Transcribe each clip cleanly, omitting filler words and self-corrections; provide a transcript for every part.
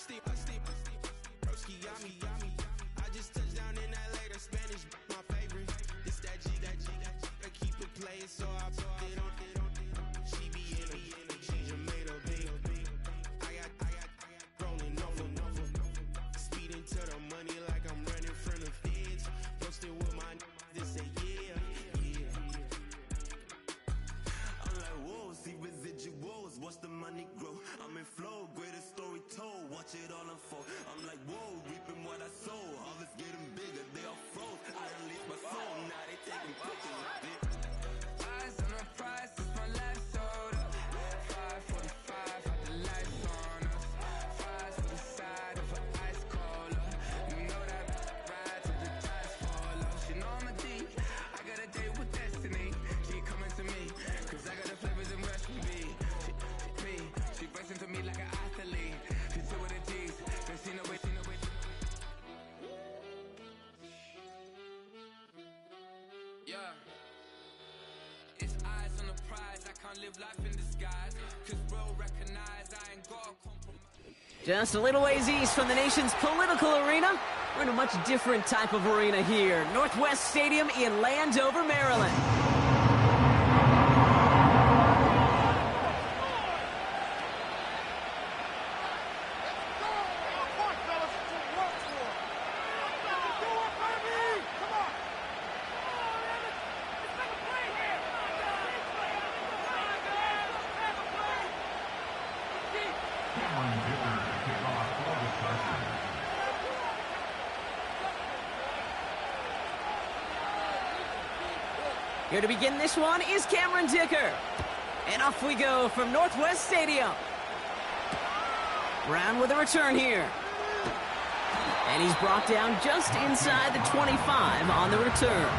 I just touched down in LA, the Spanish, my favorite. This that G, I keep it playing, so I put it on. She be in me, she just made a beat. I got rolling over. Speeding to the money like I'm running from the feds. Posted with my this say yeah. I'm like, whoa, see residuals, watch the money grow. I'm in flow, greatest story told, watch it all unfold. I'm like, whoa, reaping what I sow. All is getting bigger, they all froze. I released my soul, now they taking pictures of it. Eyes on the prize, it's my life sold up. 5:45, got the lights on us. Fries for the side of an ice cola. You know that ride till the tires fall off. She know I'm a D, I got a date with destiny. She coming to me, cause I got the flavors and recipe. She breaks into me like an athlete. She two with the G's, then she know it. Yeah. It's eyes on the prize, I can't live life in disguise. Cause bro, recognize I ain't got a compromise. Just a little ways east from the nation's political arena, we're in a much different type of arena here. Northwest Stadium in Landover, Maryland. Here to begin this one is Cameron Dicker. And off we go from Northwest Stadium. Brown with a return here. And he's brought down just inside the 25 on the return.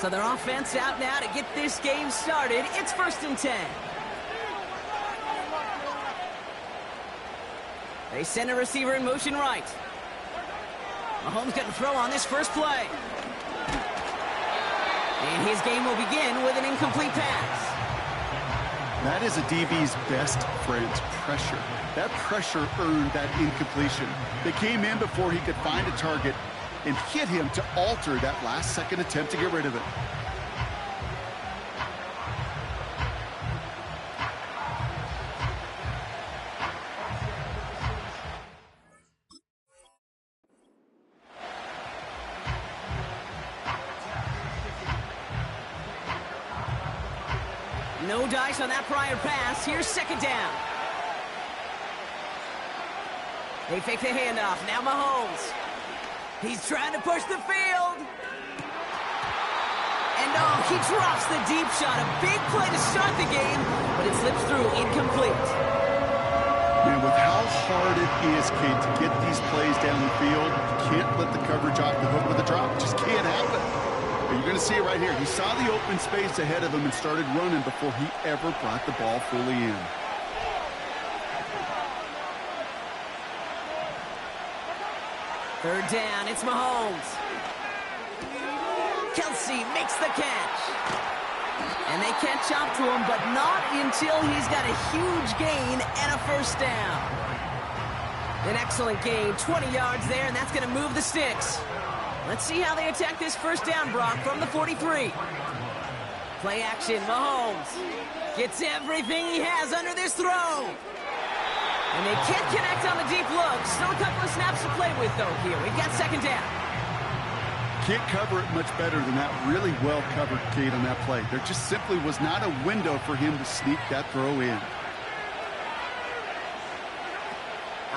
So their offense out now to get this game started. It's 1st and 10. They send a receiver in motion right. Mahomes getting throw on this first play. And his game will begin with an incomplete pass. That is a DB's best friend's pressure. That pressure earned that incompletion. They came in before he could find a target and hit him to alter that last-second attempt to get rid of it. No dice on that prior pass. Here's 2nd down. They fake the handoff. Now Mahomes. He's trying to push the field. And oh, he drops the deep shot. A big play to start the game, but it slips through incomplete. Man, with how hard it is, Kate, to get these plays down the field, you can't let the coverage off the hook with a drop. It just can't happen. But you're going to see it right here. He saw the open space ahead of him and started running before he ever brought the ball fully in. Third down, it's Mahomes. Kelsey makes the catch. And they catch up to him, but not until he's got a huge gain and a first down. An excellent gain, 20 yards there, and that's going to move the sticks. Let's see how they attack this first down, Brock, from the 43. Play action, Mahomes gets everything he has under this throw. And they can't connect on the deep look. Still a couple of snaps to play with, though, here. We've got 2nd down. Can't cover it much better than that. Really well covered, Kate, on that play. There just simply was not a window for him to sneak that throw in.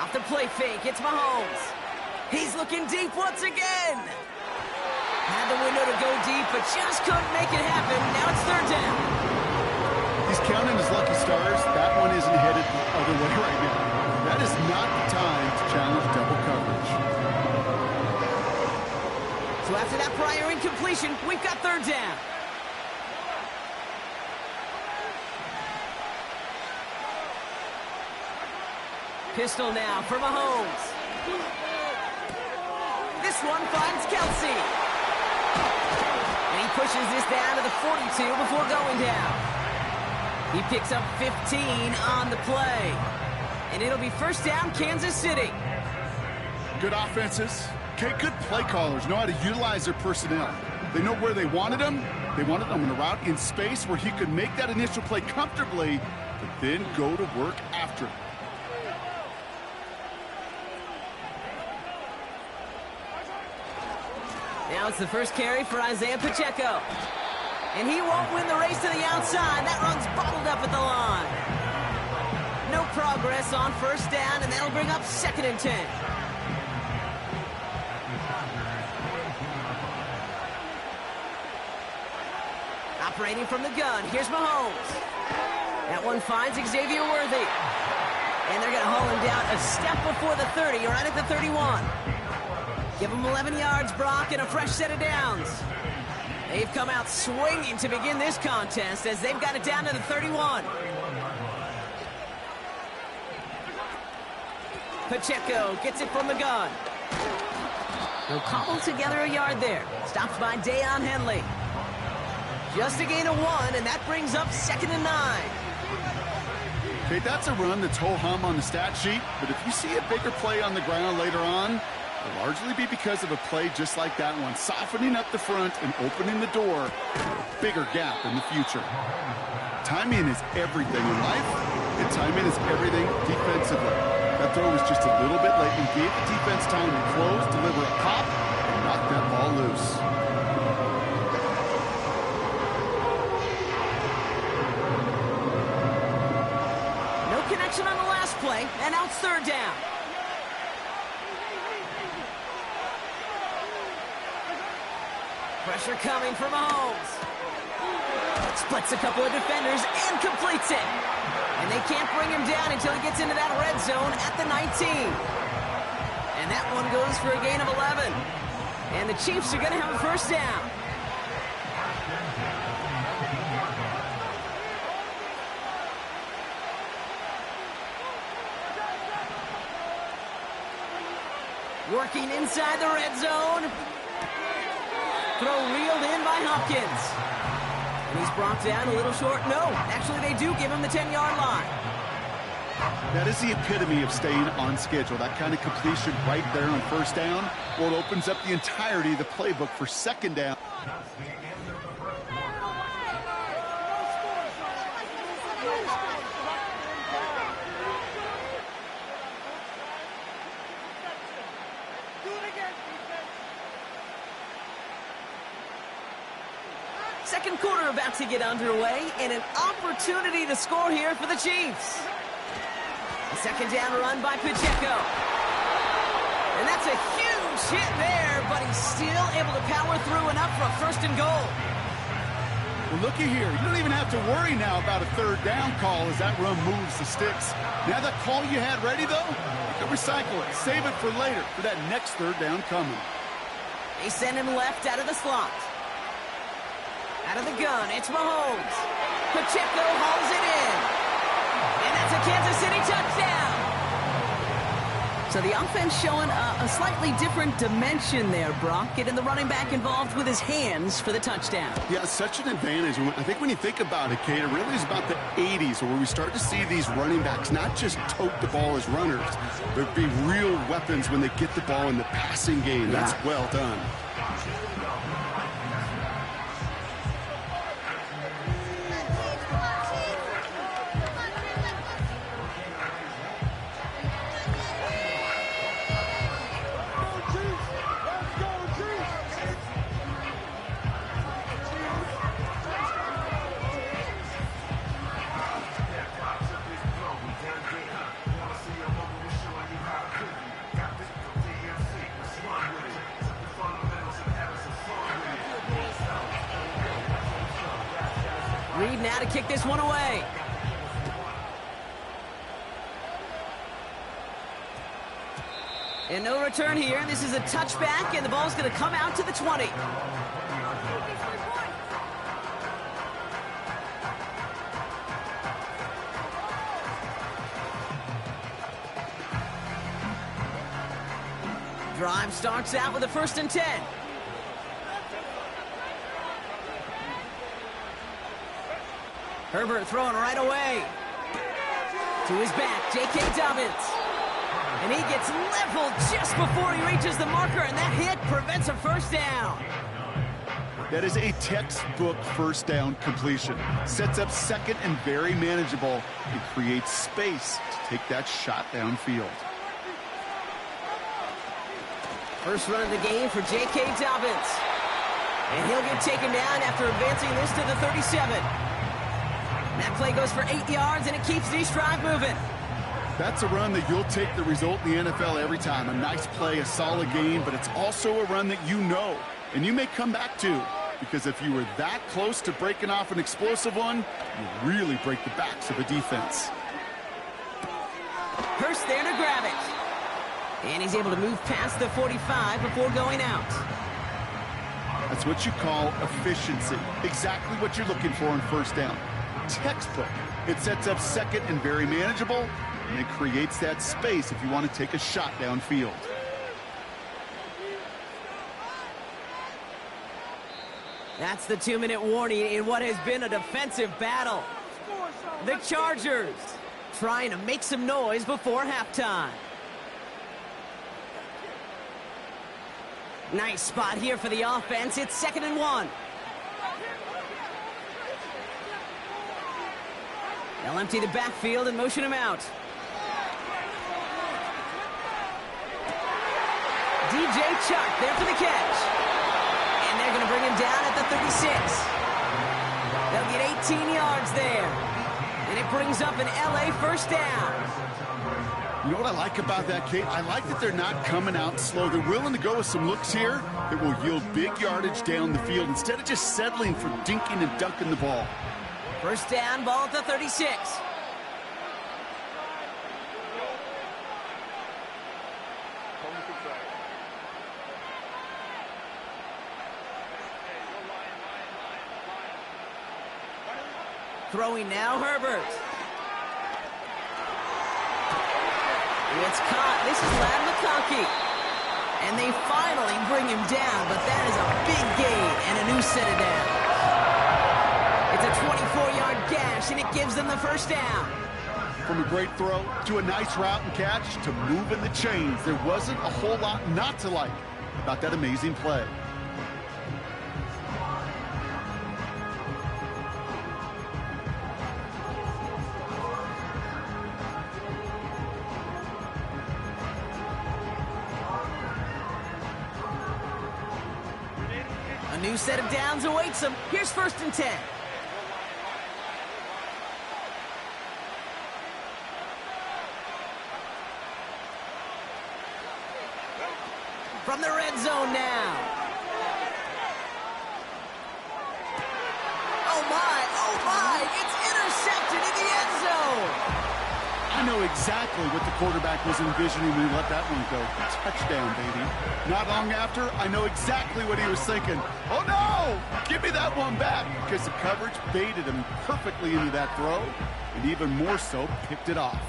Off the play fake, it's Mahomes. He's looking deep once again. Had the window to go deep, but just couldn't make it happen. Now it's 3rd down. He's counting his lucky stars. That one isn't headed the other way right now. That is not the time to challenge double coverage. So after that prior incompletion, we've got 3rd down. Pistol now for Mahomes. This one finds Kelsey. And he pushes this down to the 42 before going down. He picks up 15 on the play. And it'll be first down, Kansas City. Good offenses. Okay, good play callers know how to utilize their personnel. They know where they wanted him. They wanted him in a route in space where he could make that initial play comfortably, but then go to work after it. Now it's the first carry for Isaiah Pacheco. And he won't win the race to the outside. That run's bottled up at the line. No progress on first down, and that'll bring up 2nd and 10. Operating from the gun, here's Mahomes. That one finds Xavier Worthy. And they're going to haul him down a step before the 30, right at the 31. Give him 11 yards, Brock, and a fresh set of downs. They've come out swinging to begin this contest as they've got it down to the 31. Pacheco gets it from the gun. He'll cobble together a yard there. Stopped by Deion Henley. Just a gain of 1, and that brings up 2nd and 9. Okay, that's a run that's ho-hum on the stat sheet, but if you see a bigger play on the ground later on, it'll largely be because of a play just like that one, softening up the front and opening the door for a bigger gap in the future. Timing is everything in life, and timing is everything defensively. That throw was just a little bit late and gave the defense time to close, deliver a pop, and knock that ball loose. No connection on the last play, and now it's 3rd down. Pressure coming from Mahomes. Splits a couple of defenders and completes it. And they can't bring him down until he gets into that red zone at the 19. And that one goes for a gain of 11. And the Chiefs are going to have a first down. Working inside the red zone. Throw reeled in by Hopkins. And he's brought down a little short. No, actually they do give him the 10-yard line. That is the epitome of staying on schedule. That kind of completion right there on first down, well, it opens up the entirety of the playbook for 2nd down. Second quarter about to get underway, and an opportunity to score here for the Chiefs. A 2nd down run by Pacheco. And that's a huge hit there, but he's still able to power through enough for a 1st and goal. Well, looky here. You don't even have to worry now about a 3rd down call as that run moves the sticks. Now that call you had ready, though, you can recycle it. Save it for later for that next 3rd down coming. They send him left out of the slot. Out of the gun, it's Mahomes. Pacheco hauls it in. And that's a Kansas City touchdown. So the offense showing a slightly different dimension there, Brock. Getting the running back involved with his hands for the touchdown. Yeah, such an advantage. I think when you think about it, Kate, it really is about the 80s where we start to see these running backs not just tote the ball as runners, but be real weapons when they get the ball in the passing game. That's well done. Reed now to kick this one away. And no return here. This is a touchback, and the ball's going to come out to the 20. Drive starts out with a 1st and 10. Herbert throwing right away. To his back, J.K. Dobbins. And he gets leveled just before he reaches the marker, and that hit prevents a 1st down. That is a textbook 1st down completion. Sets up 2nd and very manageable. It creates space to take that shot downfield. First run of the game for J.K. Dobbins. And he'll get taken down after advancing this to the 37. That play goes for 8 yards, and it keeps this drive moving. That's a run that you'll take the result in the NFL every time. A nice play, a solid game, but it's also a run that you know, and you may come back to. Because if you were that close to breaking off an explosive one, you really break the backs of a defense. Hurst there to grab it. And he's able to move past the 45 before going out. That's what you call efficiency. Exactly what you're looking for on 1st down. Textbook. It sets up 2nd and very manageable, and it creates that space if you want to take a shot downfield. That's the 2-minute warning in what has been a defensive battle. The Chargers trying to make some noise before halftime. Nice spot here for the offense. It's 2nd and 1. They'll empty the backfield and motion him out. DJ Chuck there for the catch. And they're going to bring him down at the 36. They'll get 18 yards there. And it brings up an LA 1st down. You know what I like about that, Kate? I like that they're not coming out slow. They're willing to go with some looks here that will yield big yardage down the field instead of just settling for dinking and dunking the ball. 1st down, ball at the 36. Throwing now, Herbert. It's caught. This is Ladd McConkey. And they finally bring him down, but that is a big gain and a new set of downs. It's a 24-yard gash, and it gives them the 1st down. From a great throw to a nice route and catch to moving the chains, there wasn't a whole lot not to like about that amazing play. A new set of downs awaits them. Here's 1st and 10. From the red zone now. Oh my, it's intercepted in the end zone. I know exactly what the quarterback was envisioning when he let that one go. Touchdown, baby. Not long after, I know exactly what he was thinking. Oh no! Give me that one back! Because the coverage baited him perfectly into that throw, and even more so, picked it off.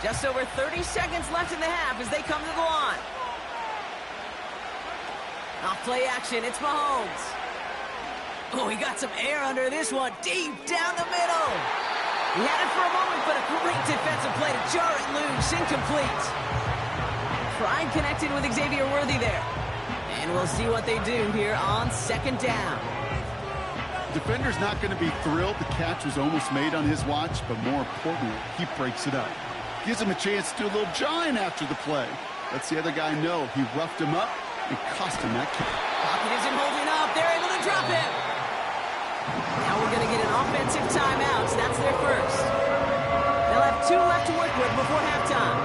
Just over 30 seconds left in the half as they come to the line. Off play action, it's Mahomes. Oh, he got some air under this one, deep down the middle. He had it for a moment, but a great defensive play to jar it loose, incomplete. Pride connected with Xavier Worthy there. And we'll see what they do here on 2nd down. Defender's not going to be thrilled the catch was almost made on his watch, but more importantly, he breaks it up. Gives him a chance to do a little jawing after the play. Lets the other guy know he roughed him up and cost him that kick. Pocket isn't holding up. They're able to drop him. Now we're going to get an offensive timeout. So that's their first. They'll have 2 left to work with before halftime.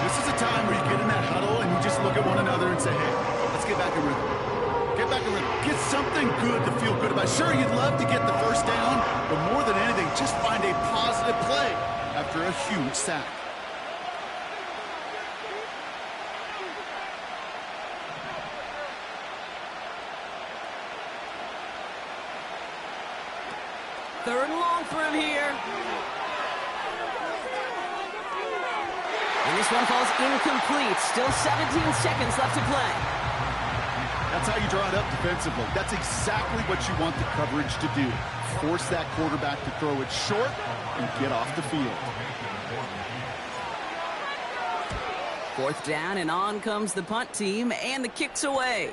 This is a time where you get in that huddle and you just look at one another and say, hey, let's get back in rhythm. Get back in rhythm. Get something good to feel good about. Sure, you'd love to get the 1st down, but more than anything, just find a positive play after a huge sack. Third and long for him here. And this one falls incomplete. Still 17 seconds left to play. That's how you draw it up defensively. That's exactly what you want the coverage to do. Force that quarterback to throw it short and get off the field. Fourth down, and on comes the punt team, and the kick's away.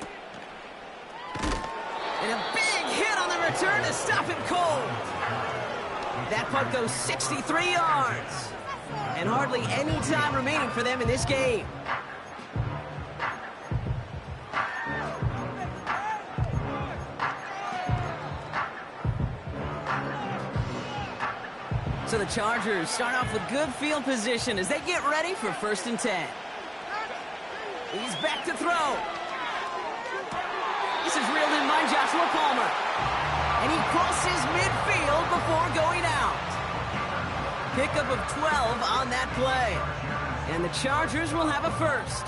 And a big hit on the return to stop it cold. That punt goes 63 yards. And hardly any time remaining for them in this game. So the Chargers start off with good field position as they get ready for 1st and 10. He's back to throw. This is reeled in by Joshua Palmer. And he crosses midfield before going out. Pickup of 12 on that play. And the Chargers will have a first.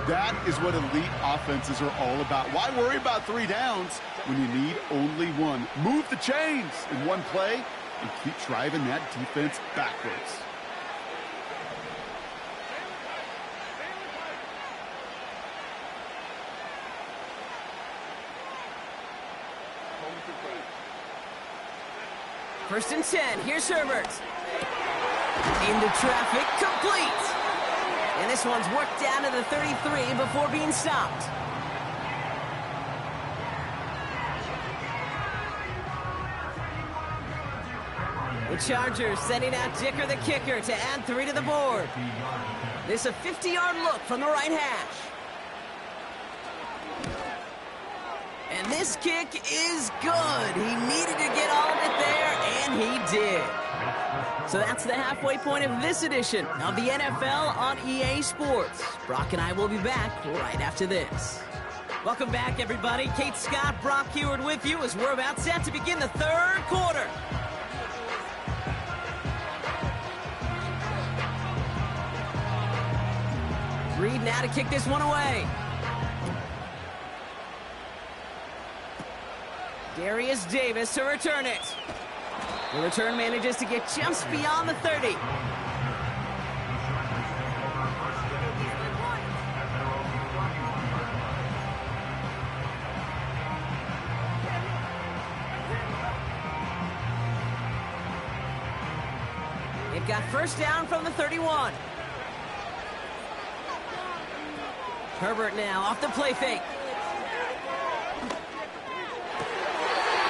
That is what elite offenses are all about. Why worry about 3 downs when you need only 1? Move the chains in one play and keep driving that defense backwards. First and 10. Here's Herbert. Into traffic, complete. And this one's worked down to the 33 before being stopped. The Chargers sending out Dicker the kicker to add 3 to the board. This a 50-yard look from the right hash. And this kick is good. He needed to get all of it there, and he did. So that's the halfway point of this edition of the NFL on EA Sports. Brock and I will be back right after this. Welcome back, everybody. Kate Scott, Brock Heward with you as we're about set to begin the 3rd quarter. Reed now to kick this one away. Darius Davis to return it. The return manages to get just beyond the 30. It got first down from the 31. Herbert now off the play fake.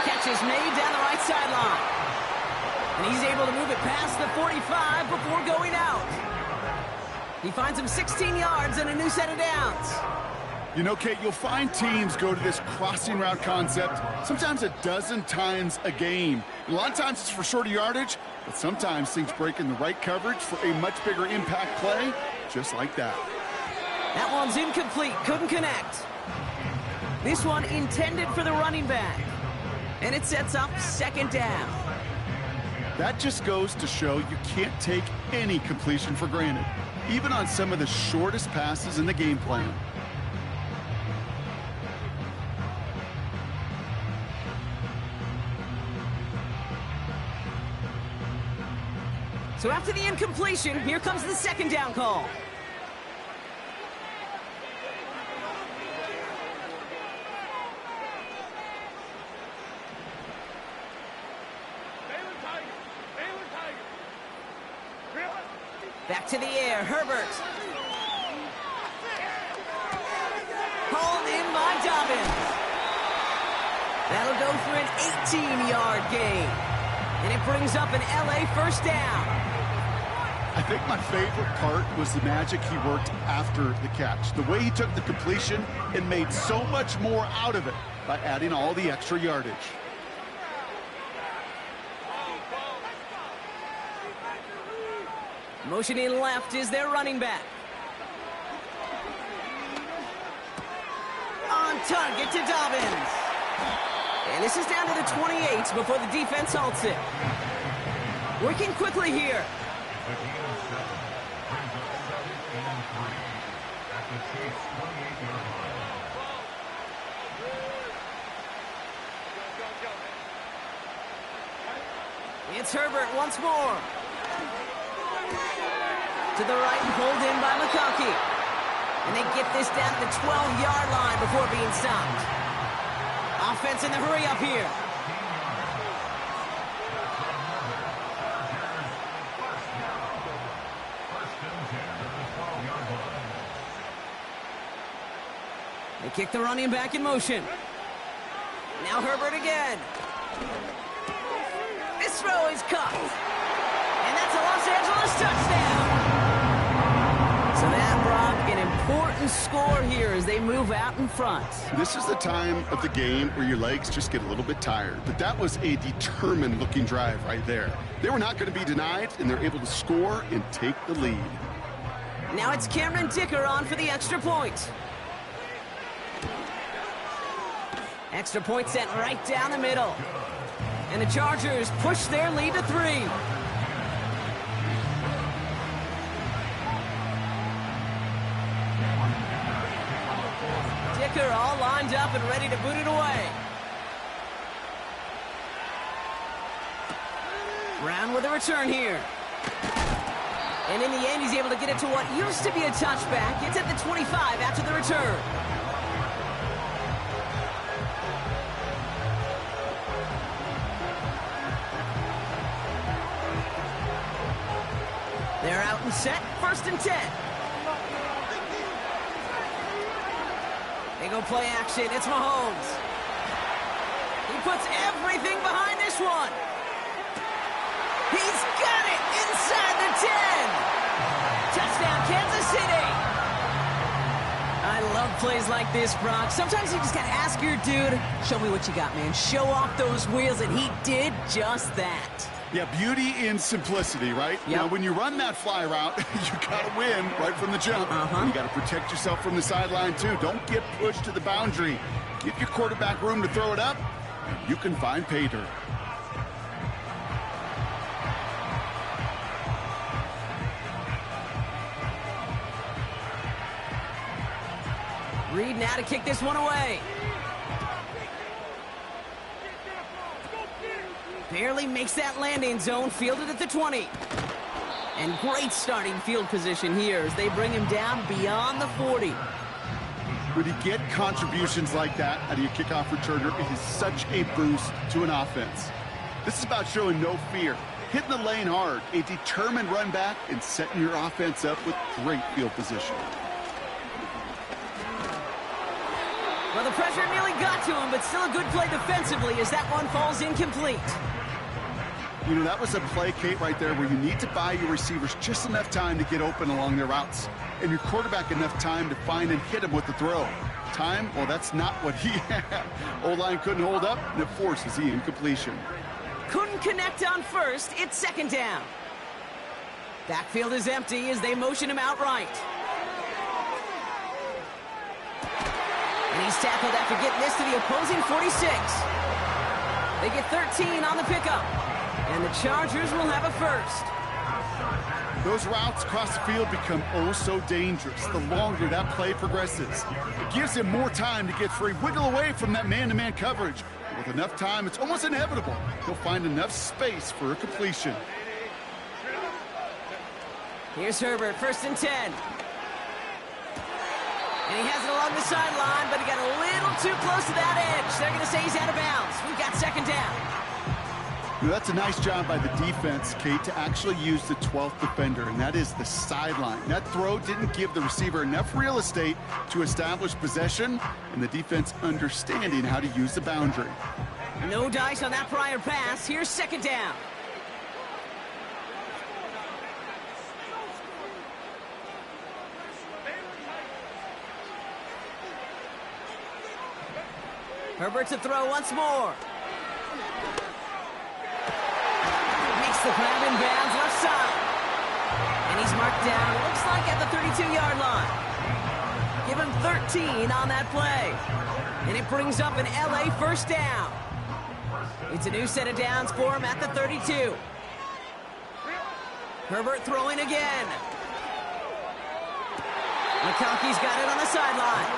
Catch is made down the right sideline. And he's able to move it past the 45 before going out. He finds him 16 yards and a new set of downs. You know, Kate, you'll find teams go to this crossing route concept sometimes a dozen times a game. A lot of times it's for shorter yardage, but sometimes things break in the right coverage for a much bigger impact play, just like that. That one's incomplete, couldn't connect. This one intended for the running back. And it sets up 2nd down. That just goes to show you can't take any completion for granted, even on some of the shortest passes in the game plan. So after the incompletion, here comes the 2nd down call. Back to the air, Herbert. Hauled in by Dobbins. That'll go for an 18-yard gain. And it brings up an LA first down. I think my favorite part was the magic he worked after the catch. The way he took the completion and made so much more out of it by adding all the extra yardage. Motioning left is their running back. On target to Dobbins. And this is down to the 28 before the defense halts it. Working quickly here. It's Herbert once more. To the right and pulled in by McConkey. And they get this down to the 12-yard line before being stopped. Offense in the hurry up here. They kick the running back in motion. Now Herbert again. This throw is caught. And that's a Los Angeles touchdown. So that brought an important score here as they move out in front. This is the time of the game where your legs just get a little bit tired. But that was a determined-looking drive right there. They were not going to be denied, and they're able to score and take the lead. Now it's Cameron Dicker on for the extra point. Extra point sent right down the middle. And the Chargers push their lead to 3. Dicker all lined up and ready to boot it away. Brown with a return here. And in the end, he's able to get it to what used to be a touchback. It's at the 25 after the return. They're out and set, 1st and 10. They go play action, it's Mahomes. He puts everything behind this one. He's got it inside the 10. Touchdown, Kansas City. I love plays like this, Brock. Sometimes you just gotta ask your dude, show me what you got, man. Show off those wheels, and he did just that. Yeah, beauty in simplicity, right? Yep. Now, when you run that fly route, you got to win right from the jump. You got to protect yourself from the sideline, too. Don't get pushed to the boundary. Give your quarterback room to throw it up, and you can find pay dirt. Reed now to kick this one away. Barely makes that landing zone, fielded at the 20. And great starting field position here as they bring him down beyond the 40. When you get contributions like that out of your kickoff returner, it is such a boost to an offense. This is about showing no fear, hitting the lane hard, a determined run back, and setting your offense up with great field position. Well, the pressure nearly got to him, but still a good play defensively as that one falls incomplete. You know, that was a play, Kate, right there where you need to buy your receivers just enough time to get open along their routes, and your quarterback enough time to find and hit him with the throw. Time? Well, that's not what he had. O-line couldn't hold up, and it forces the incompletion. Couldn't connect on first. It's 2nd down. Backfield is empty as they motion him outright. And he's tackled after getting this to the opposing 46. They get 13 on the pickup. And the Chargers will have a first. Those routes across the field become oh so dangerous the longer that play progresses. It gives him more time to get free, wiggle away from that man-to-man coverage. With enough time, it's almost inevitable he'll find enough space for a completion. Here's Herbert, 1st and 10. And he has it along the sideline, but he got a little too close to that edge. They're going to say he's out of bounds. We've got 2nd down. You know, that's a nice job by the defense, Kate, to actually use the 12th defender, and that is the sideline. That throw didn't give the receiver enough real estate to establish possession, and the defense understanding how to use the boundary. No dice on that prior pass. Here's 2nd down. Herbert to throw once more. The grab in bounds left side. And he's marked down, looks like at the 32-yard line. Give him 13 on that play. And it brings up an LA 1st down. It's a new set of downs for him at the 32. Herbert throwing again. McConkey's got it on the sideline.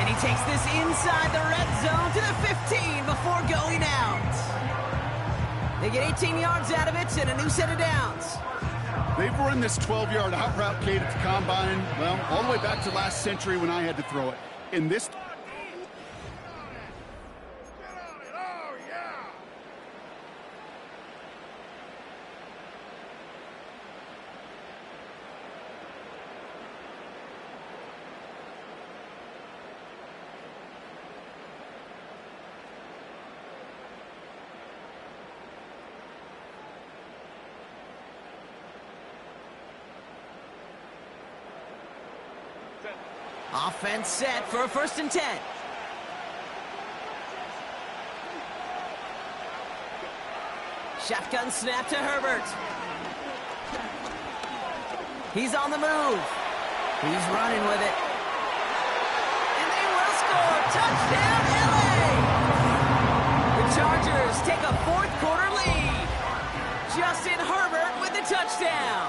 And he takes this inside the red zone to the 15 before going out. They get 18 yards out of it and a new set of downs. They've run this 12-yard out route, Kate, at the combine, well, all the way back to last century when I had to throw it. In this... Offense set for a 1st and 10. Shotgun snap to Herbert. He's on the move. He's running with it. And they will score. Touchdown, LA! The Chargers take a 4th quarter lead. Justin Herbert with the touchdown.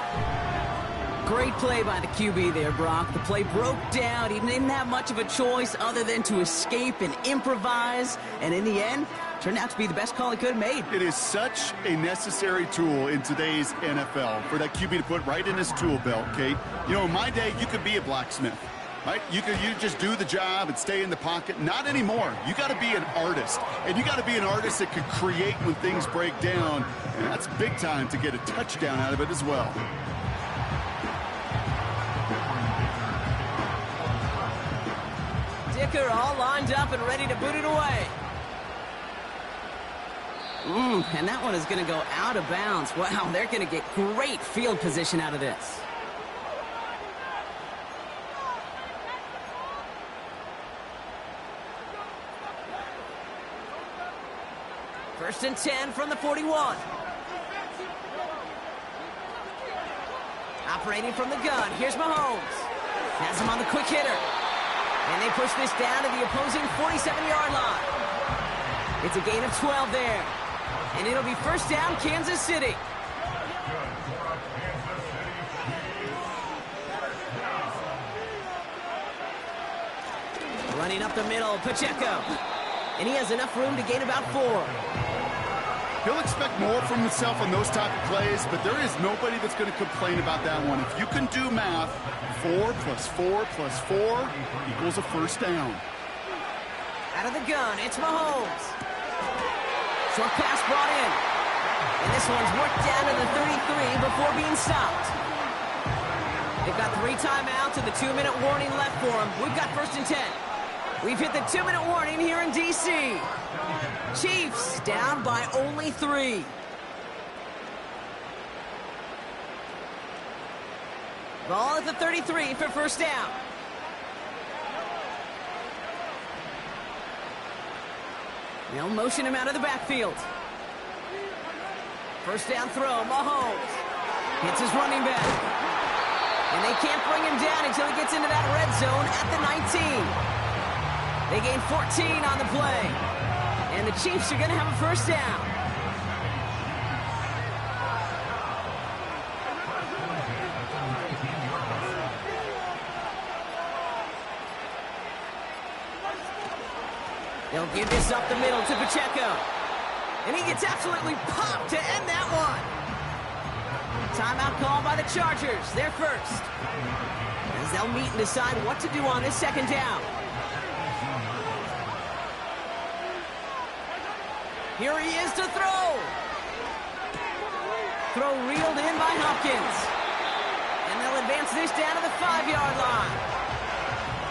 Great play by the QB there, Brock. The play broke down. He didn't have much of a choice other than to escape and improvise. And in the end, turned out to be the best call he could have made. It is such a necessary tool in today's NFL for that QB to put right in his tool belt, Kate. You know, in my day, you could be a blacksmith, right? You just do the job and stay in the pocket. Not anymore. You got to be an artist. And you got to be an artist that could create when things break down. And that's big time to get a touchdown out of it as well. Dicker all lined up and ready to boot it away. And that one is going to go out of bounds. Wow, they're going to get great field position out of this. First and 10 from the 41. Operating from the gun, here's Mahomes. Has him on the quick hitter. And they push this down to the opposing 47-yard line. It's a gain of 12 there. And it'll be 1st down, Kansas City. Running up the middle, Pacheco. And he has enough room to gain about 4. He'll expect more from himself on those type of plays, but there is nobody that's going to complain about that one. If you can do math, 4 plus 4 plus 4 equals a 1st down. Out of the gun, it's Mahomes. Short pass brought in. And this one's worked down to the 33 before being stopped. They've got 3 timeouts and the 2-minute warning left for them. We've got 1st and 10. We've hit the 2-minute warning here in D.C. Chiefs down by only 3. Ball at the 33 for 1st down. They'll motion him out of the backfield. 1st down throw, Mahomes. Hits his running back. And they can't bring him down until he gets into that red zone at the 19. They gain 14 on the play. And the Chiefs are going to have a 1st down. They'll give this up the middle to Pacheco. And he gets absolutely popped to end that one. Timeout call by the Chargers. They're first. As they'll meet and decide what to do on this 2nd down. Here he is to throw. Throw reeled in by Hopkins. And they'll advance this down to the 5-yard line.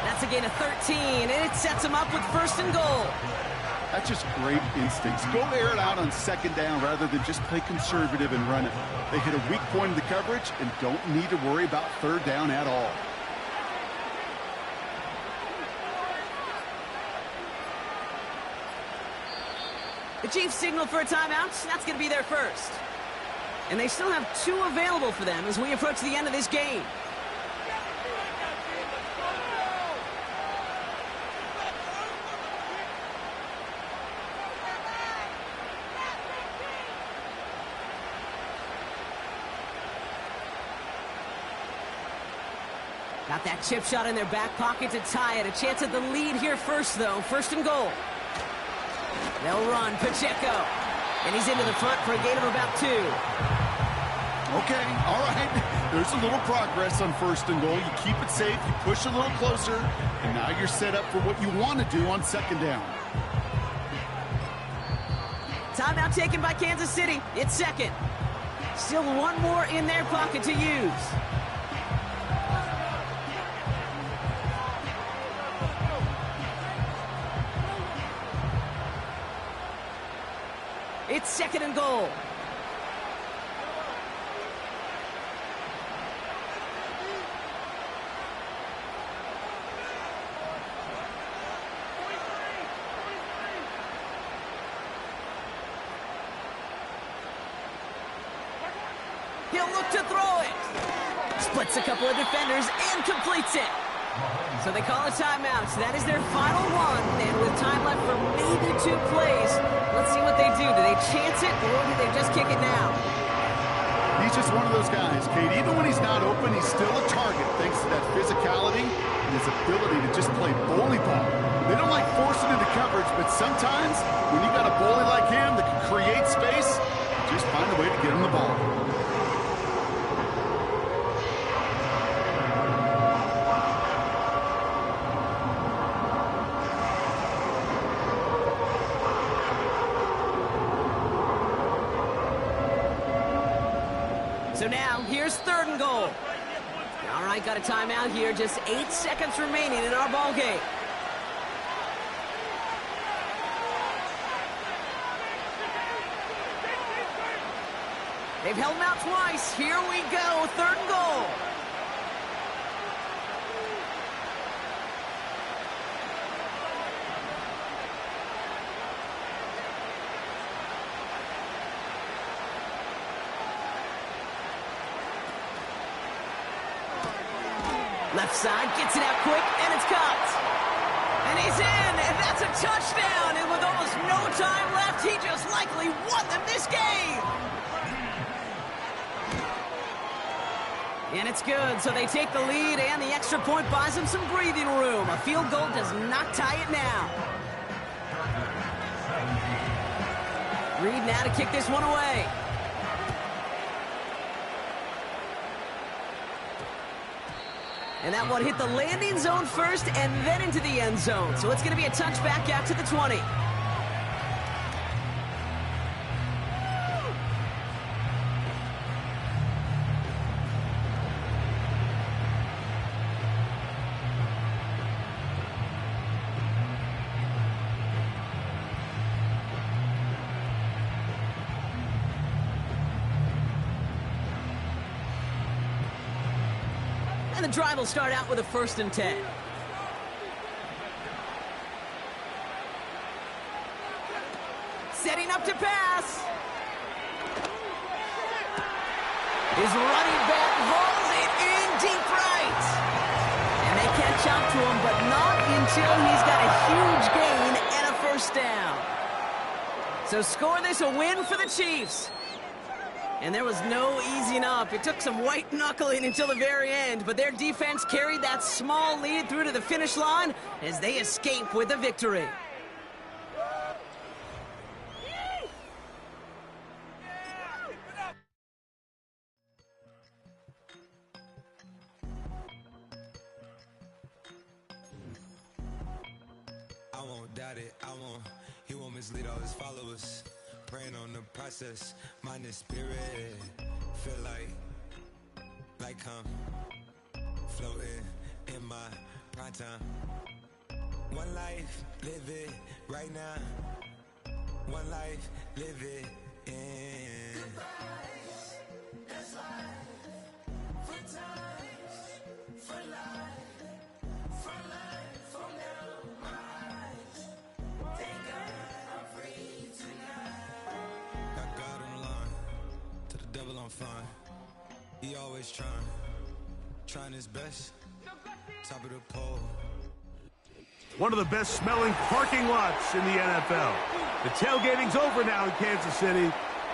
That's a gain of 13, and it sets them up with 1st and goal. That's just great instincts. Go air it out on 2nd down rather than just play conservative and run it. They hit a weak point in the coverage and don't need to worry about 3rd down at all. The Chiefs signal for a timeout. That's going to be their 1st. And they still have 2 available for them as we approach the end of this game. Got that chip shot in their back pocket to tie it. A chance at the lead here first, though. 1st and goal. They'll run Pacheco. And he's into the front for a gain of about 2. Okay, all right. There's a little progress on 1st and goal. You keep it safe, you push a little closer, and now you're set up for what you want to do on 2nd down. Timeout taken by Kansas City. It's 2nd. Still one more in their pocket to use. It's 2nd and goal. He'll look to throw it. Splits a couple of defenders and completes it. So they call a timeout. So that is their final one. And with time left for maybe 2 plays, let's see what they do. Do they chance it or do they just kick it now? He's just one of those guys, Kate. Even when he's not open, he's still a target thanks to that physicality and his ability to just play bully ball. They don't like forcing into coverage, but sometimes when you got a bully like him that can create space, just find a way to get him the ball. So now, here's 3rd and goal. All right, got a timeout here. Just 8 seconds remaining in our ball game. They've held him out twice. Here we go, 3rd and goal. Left side, gets it out quick, and it's caught. And he's in, and that's a touchdown. And with almost no time left, he just likely won them this game. And it's good, so they take the lead, and the extra point buys them some breathing room. A field goal does not tie it now. Reed now to kick this one away. And that one hit the landing zone first and then into the end zone. So it's going to be a touchback out to the 20. And the drive will start out with a 1st and 10. Setting up to pass. His running back hauls it in deep right. And they catch up to him, but not until he's got a huge gain and a 1st down. So score this a win for the Chiefs. And there was no easing up. It took some white knuckling until the very end, but their defense carried that small lead through to the finish line as they escape with the victory. I won't doubt it, he won't mislead all his followers. Praying on the process, mind and spirit. Feel like I'm floating in my prime time. One life, live it right now. One life, live it in. Goodbyes, that's life. For times, for life. For life, from now, my eyes. Thank God I'm free tonight. Got God on the line, to the devil I'm fine. He always trying his best. Top of the pole. One of the best smelling parking lots in the NFL. The tailgating's over now in Kansas City.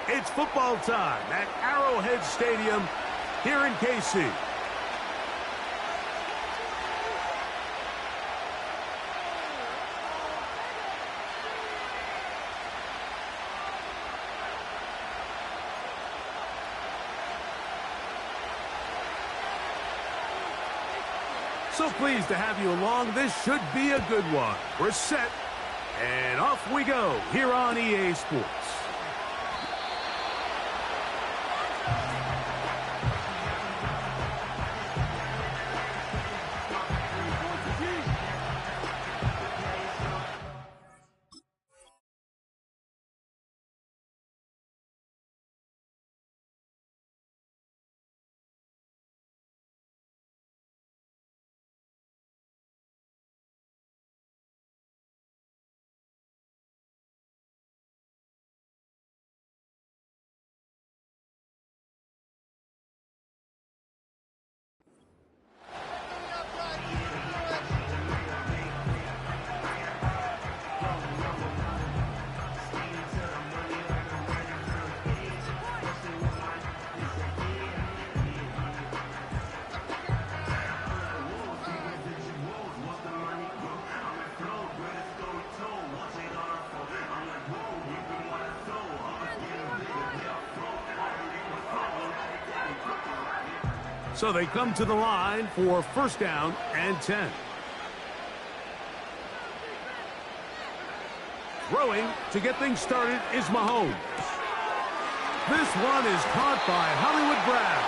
It's football time at Arrowhead Stadium here in KC. So pleased to have you along. This should be a good one. We're set, and off we go here on EA Sports. So they come to the line for first down and 10. Throwing to get things started is Mahomes. This one is caught by Hollywood Brown.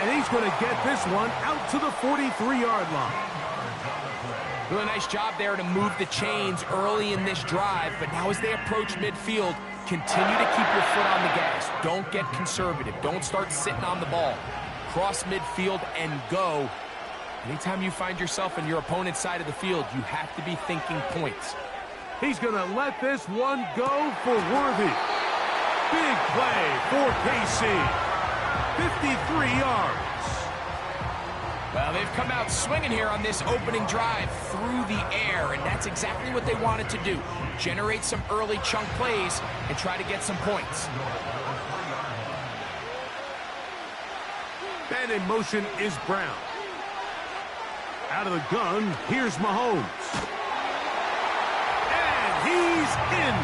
And he's going to get this one out to the 43-yard line. Really nice job there to move the chains early in this drive, but now as they approach midfield, continue to keep your foot on the gas. Don't get conservative. Don't start sitting on the ball. Cross midfield and go. Anytime you find yourself on your opponent's side of the field, you have to be thinking points. He's going to let this one go for Worthy. Big play for KC. 53 yards. Well, they've come out swinging here on this opening drive through the air, and that's exactly what they wanted to do. Generate some early chunk plays and try to get some points. And in motion is Brown. Out of the gun, here's Mahomes. And he's in.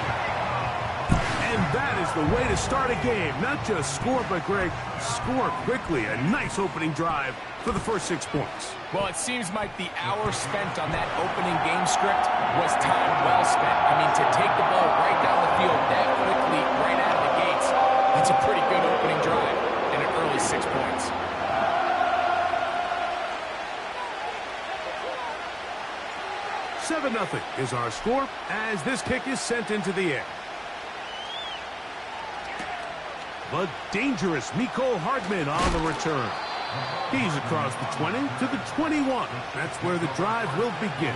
And that is the way to start a game. Not just score, but Greg, score quickly. A nice opening drive for the first 6 points. Well, it seems like the hour spent on that opening game script was time well spent. I mean, to take the ball right down the field that quickly, right out of the gates, that's a pretty good opening drive and an early 6 points. Nothing is our score as this kick is sent into the air. The dangerous Mecole Hardman on the return. He's across the 20 to the 21. That's where the drive will begin.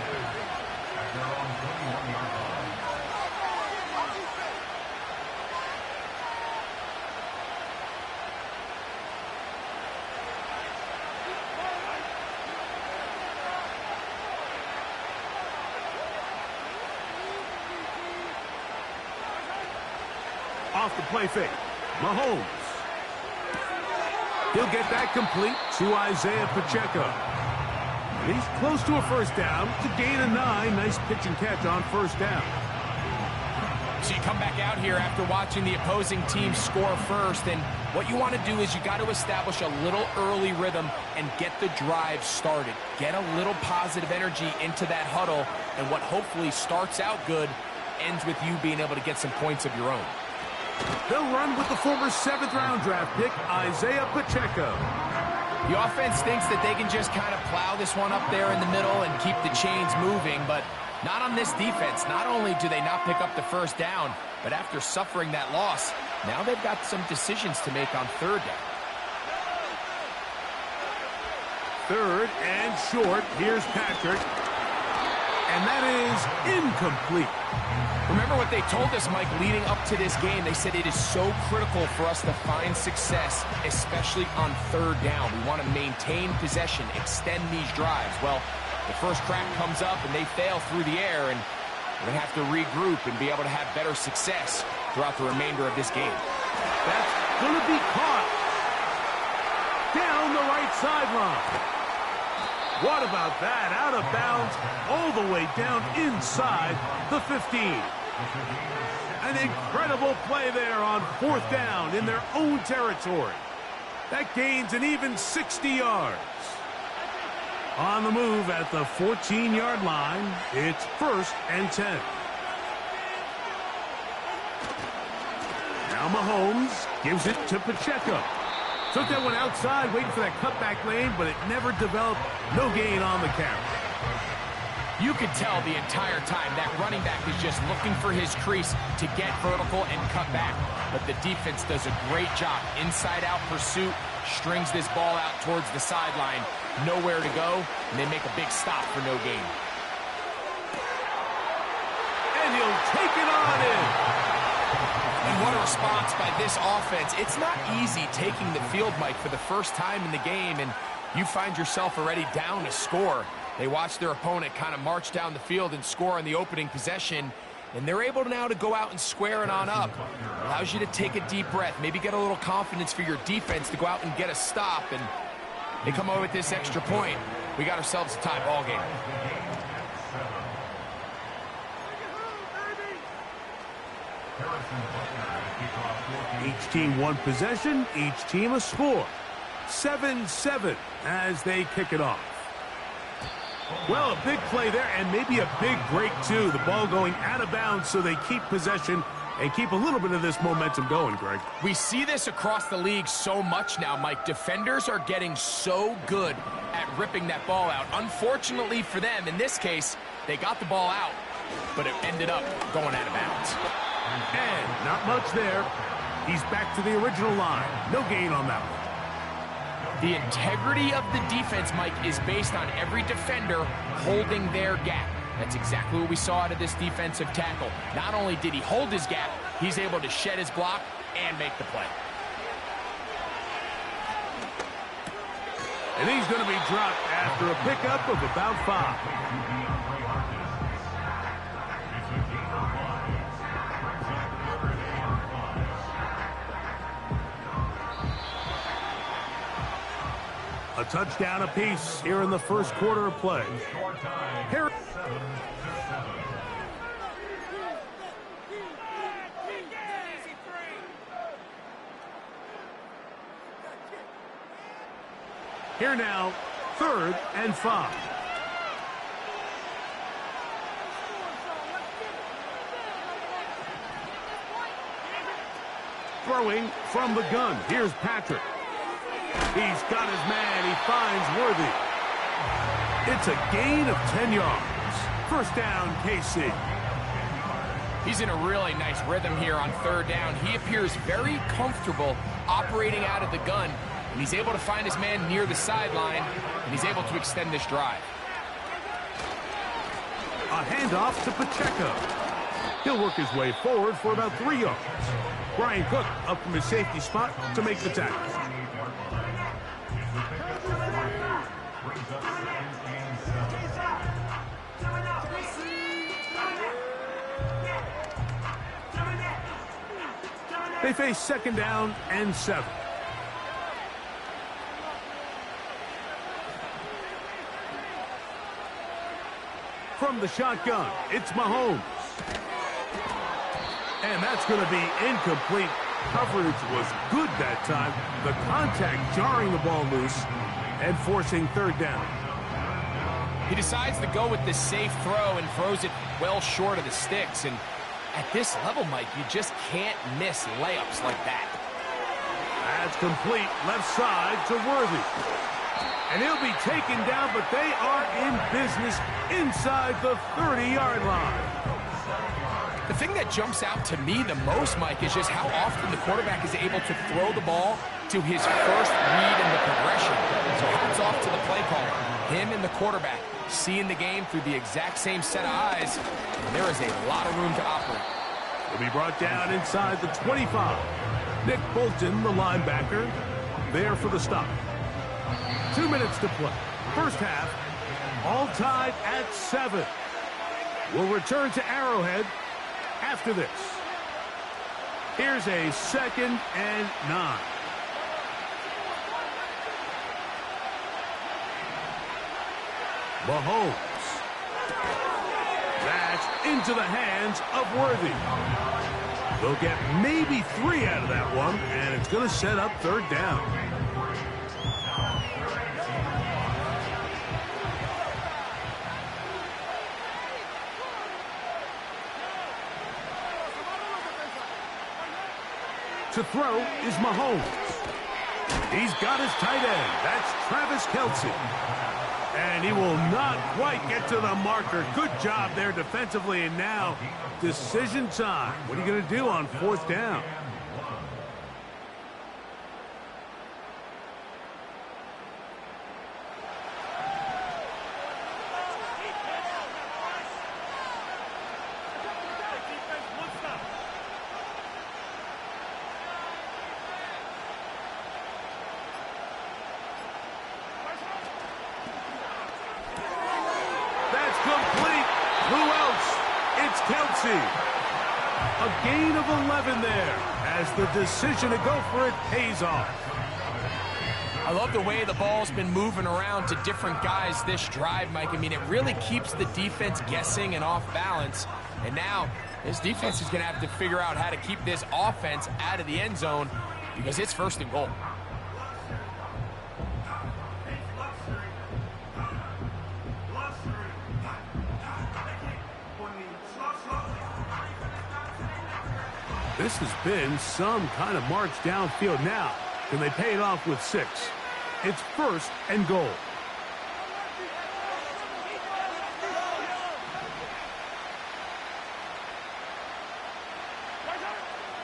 Off the play fake, Mahomes. He'll get that complete to Isaiah Pacheco. And he's close to a first down to gain a 9. Nice pitch and catch on first down. So you come back out here after watching the opposing team score first, and what you want to do is you got to establish a little early rhythm and get the drive started. Get a little positive energy into that huddle, and what hopefully starts out good ends with you being able to get some points of your own. They'll run with the former 7th-round draft pick, Isaiah Pacheco. The offense thinks that they can just kind of plow this one up there in the middle and keep the chains moving, but not on this defense. Not only do they not pick up the first down, but after suffering that loss, now they've got some decisions to make on third down. Third and short. Here's Patrick. And that is incomplete. Remember what they told us, Mike, leading up to this game. They said it is so critical for us to find success, especially on third down. We want to maintain possession, extend these drives. Well, the first crack comes up and they fail through the air, and we're going to have to regroup and be able to have better success throughout the remainder of this game. That's going to be caught down the right sideline. What about that? Out of bounds all the way down inside the 15. An incredible play there on fourth down in their own territory. That gains an even 60 yards. On the move at the 14-yard line, it's 1st and 10. Now Mahomes gives it to Pacheco. Took that one outside, waiting for that cutback lane, but it never developed. No gain on the carry. You could tell the entire time that running back is just looking for his crease to get vertical and cut back. But the defense does a great job. Inside-out pursuit, strings this ball out towards the sideline. Nowhere to go, and they make a big stop for no gain. And he'll take it on in. And what a response by this offense. It's not easy taking the field, Mike, for the first time in the game, and you find yourself already down a score. They watch their opponent kind of march down the field and score on the opening possession, and they're able now to go out and square it on up. Allows you to take a deep breath, maybe get a little confidence for your defense to go out and get a stop, and they come away with this extra point. We got ourselves a tie ball game. Each team one possession, each team a score. 7-7 as they kick it off. Well, a big play there, and maybe a big break, too. The ball going out of bounds, so they keep possession and keep a little bit of this momentum going, Greg. We see this across the league so much now, Mike. Defenders are getting so good at ripping that ball out. Unfortunately for them, in this case, they got the ball out, but it ended up going out of bounds. And not much there. He's back to the original line. No gain on that one. The integrity of the defense, Mike, is based on every defender holding their gap. That's exactly what we saw out of this defensive tackle. Not only did he hold his gap, he's able to shed his block and make the play. And he's going to be dropped after a pickup of about 5. A touchdown apiece here in the first quarter of play. Here now, 3rd and 5. Throwing from the gun. Here's Patrick. He's got his man. He finds Worthy. It's a gain of 10 yards. First down, KC. He's in a really nice rhythm here on 3rd down. He appears very comfortable operating out of the gun, and he's able to find his man near the sideline, and he's able to extend this drive. A handoff to Pacheco. He'll work his way forward for about 3 yards. Brian Cook up from his safety spot to make the tackle. They face 2nd down and 7. From the shotgun, it's Mahomes. And that's going to be incomplete. Coverage was good that time. The contact jarring the ball loose and forcing 3rd down. He decides to go with the safe throw and throws it well short of the sticks. And at this level, Mike, you just can't miss layups like that. That's complete. Left side to Worthy. And he'll be taken down, but they are in business inside the 30-yard line. The thing that jumps out to me the most, Mike, is just how often the quarterback is able to throw the ball to his first read in the progression. So hats off to the play caller. Him and the quarterback seeing the game through the exact same set of eyes. And there is a lot of room to operate. Will be brought down inside the 25. Nick Bolton, the linebacker, there for the stop. 2 minutes to play. First half, all tied at 7. We'll return to Arrowhead after this. Here's a 2nd and 9. Mahomes. That's into the hands of Worthy. They'll get maybe 3 out of that one, and it's going to set up 3rd down. To throw is Mahomes. He's got his tight end. That's Travis Kelce. And he will not quite get to the marker. Good job there defensively. And now, decision time. What are you going to do on 4th down? A gain of 11 there as the decision to go for it pays off. I love the way the ball's been moving around to different guys this drive, Mike. I mean, it really keeps the defense guessing and off balance. And now this defense is going to have to figure out how to keep this offense out of the end zone because it's 1st and goal. This has been some kind of march downfield. Now, can they pay it off with 6? It's 1st and goal.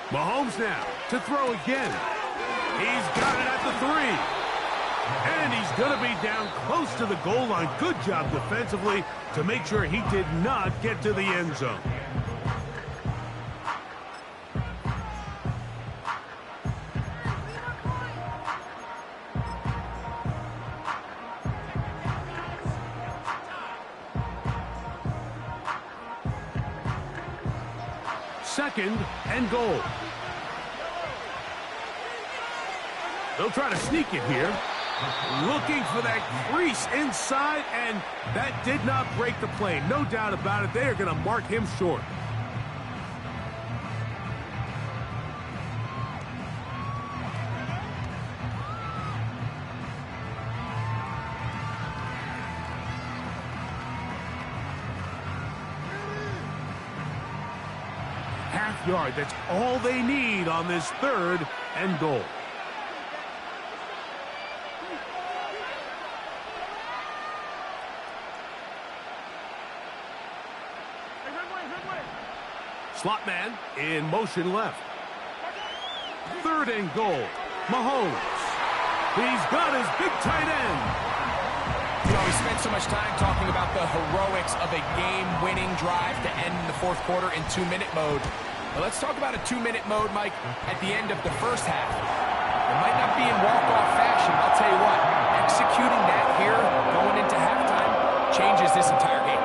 Mahomes now to throw again. He's got it at the 3. And he's going to be down close to the goal line. Good job defensively to make sure he did not get to the end zone. Second and goal. They'll try to sneak it here. Looking for that crease inside, and that did not break the play. No doubt about it. They are going to mark him short. Yard. That's all they need on this 3rd and goal. Slot man in motion left. 3rd and goal. Mahomes. He's got his big tight end. You know, we spent so much time talking about the heroics of a game-winning drive to end the 4th quarter in 2-minute mode. Well, let's talk about a 2-minute mode, Mike, at the end of the 1st half. It might not be in walk-off fashion, but I'll tell you what, executing that here, going into halftime, changes this entire game.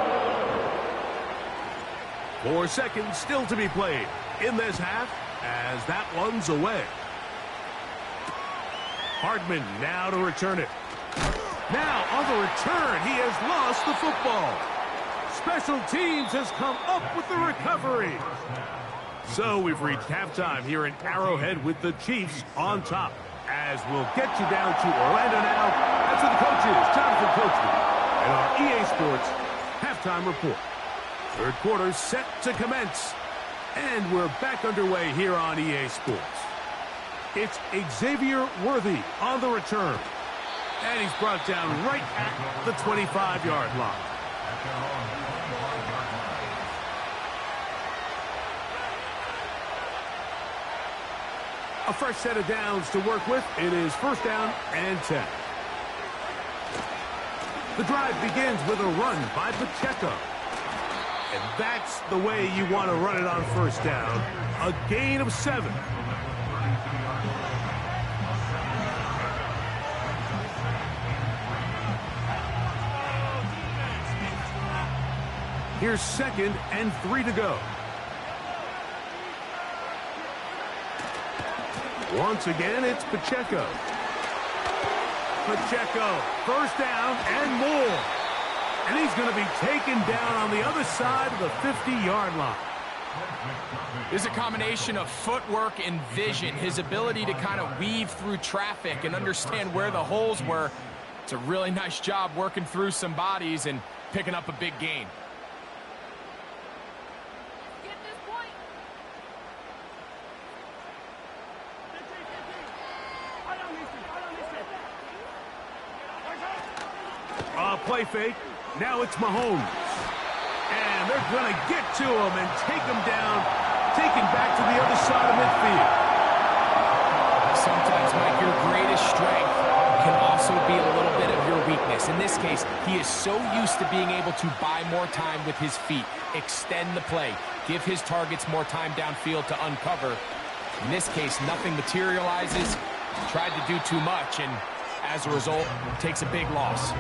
4 seconds still to be played in this half as that one's away. Hardman now to return it. Now on the return, he has lost the football. Special teams has come up with the recovery. So we've reached halftime here in Arrowhead with the Chiefs on top. As we'll get you down to Orlando now. That's with the coaches, Jonathan Coachman, and our EA Sports halftime report. 3rd quarter set to commence. And we're back underway here on EA Sports. It's Xavier Worthy on the return. And he's brought down right at the 25-yard line. A fresh set of downs to work with. It is 1st down and 10. The drive begins with a run by Pacheco. And that's the way you want to run it on 1st down. A gain of 7. Here's 2nd and 3 to go. Once again, it's Pacheco. Pacheco, 1st down and more. And he's going to be taken down on the other side of the 50-yard line. There's a combination of footwork and vision, his ability to kind of weave through traffic and understand where the holes were. It's a really nice job working through some bodies and picking up a big gain. Play fake. Now it's Mahomes. And they're going to get to him and take him down, take him back to the other side of midfield. Sometimes, Mike, your greatest strength can also be a little bit of your weakness. In this case, he is so used to being able to buy more time with his feet, extend the play, give his targets more time downfield to uncover. In this case, nothing materializes, tried to do too much, and as a result, takes a big loss.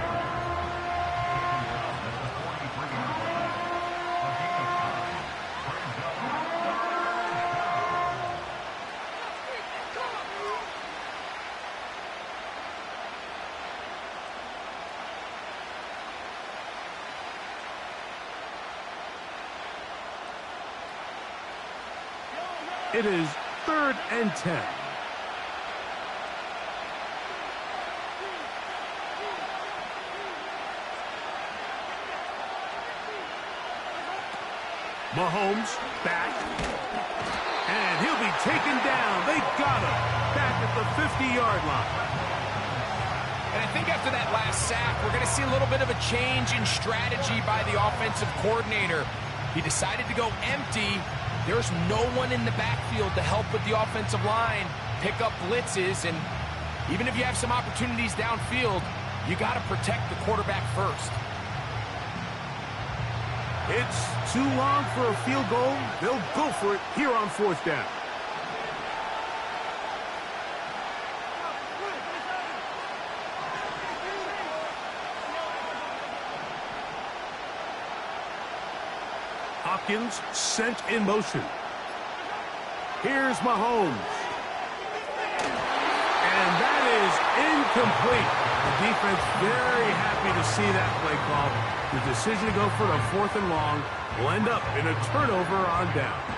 It is 3rd and 10. Mahomes back. And he'll be taken down. They got him back at the 50-yard line. And I think after that last sack, we're going to see a little bit of a change in strategy by the offensive coordinator. He decided to go empty. There's no one in the backfield to help with the offensive line, pick up blitzes, and even if you have some opportunities downfield, you got to protect the quarterback first. It's too long for a field goal. They'll go for it here on 4th down. Hopkins sent in motion. Here's Mahomes. And that is incomplete. The defense very happy to see that play call. The decision to go for the 4th and long will end up in a turnover on downs.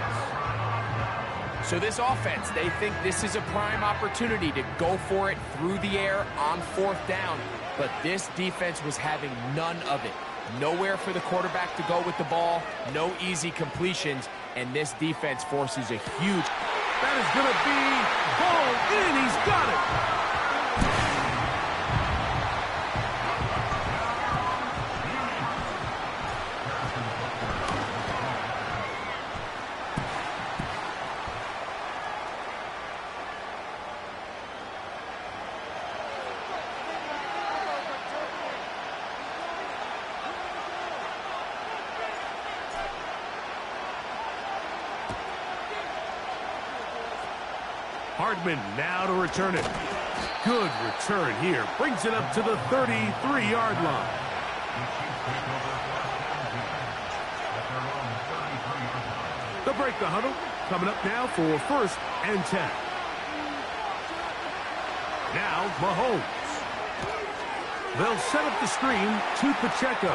So this offense, they think this is a prime opportunity to go for it through the air on 4th down. But this defense was having none of it. Nowhere for the quarterback to go with the ball, no easy completions, and this defense forces a huge... That is going to be ball in. He's got it. Hardman now to return it. Good return here. Brings it up to the 33-yard line. They'll break the huddle. Coming up now for 1st and 10. Now Mahomes. They'll set up the screen to Pacheco.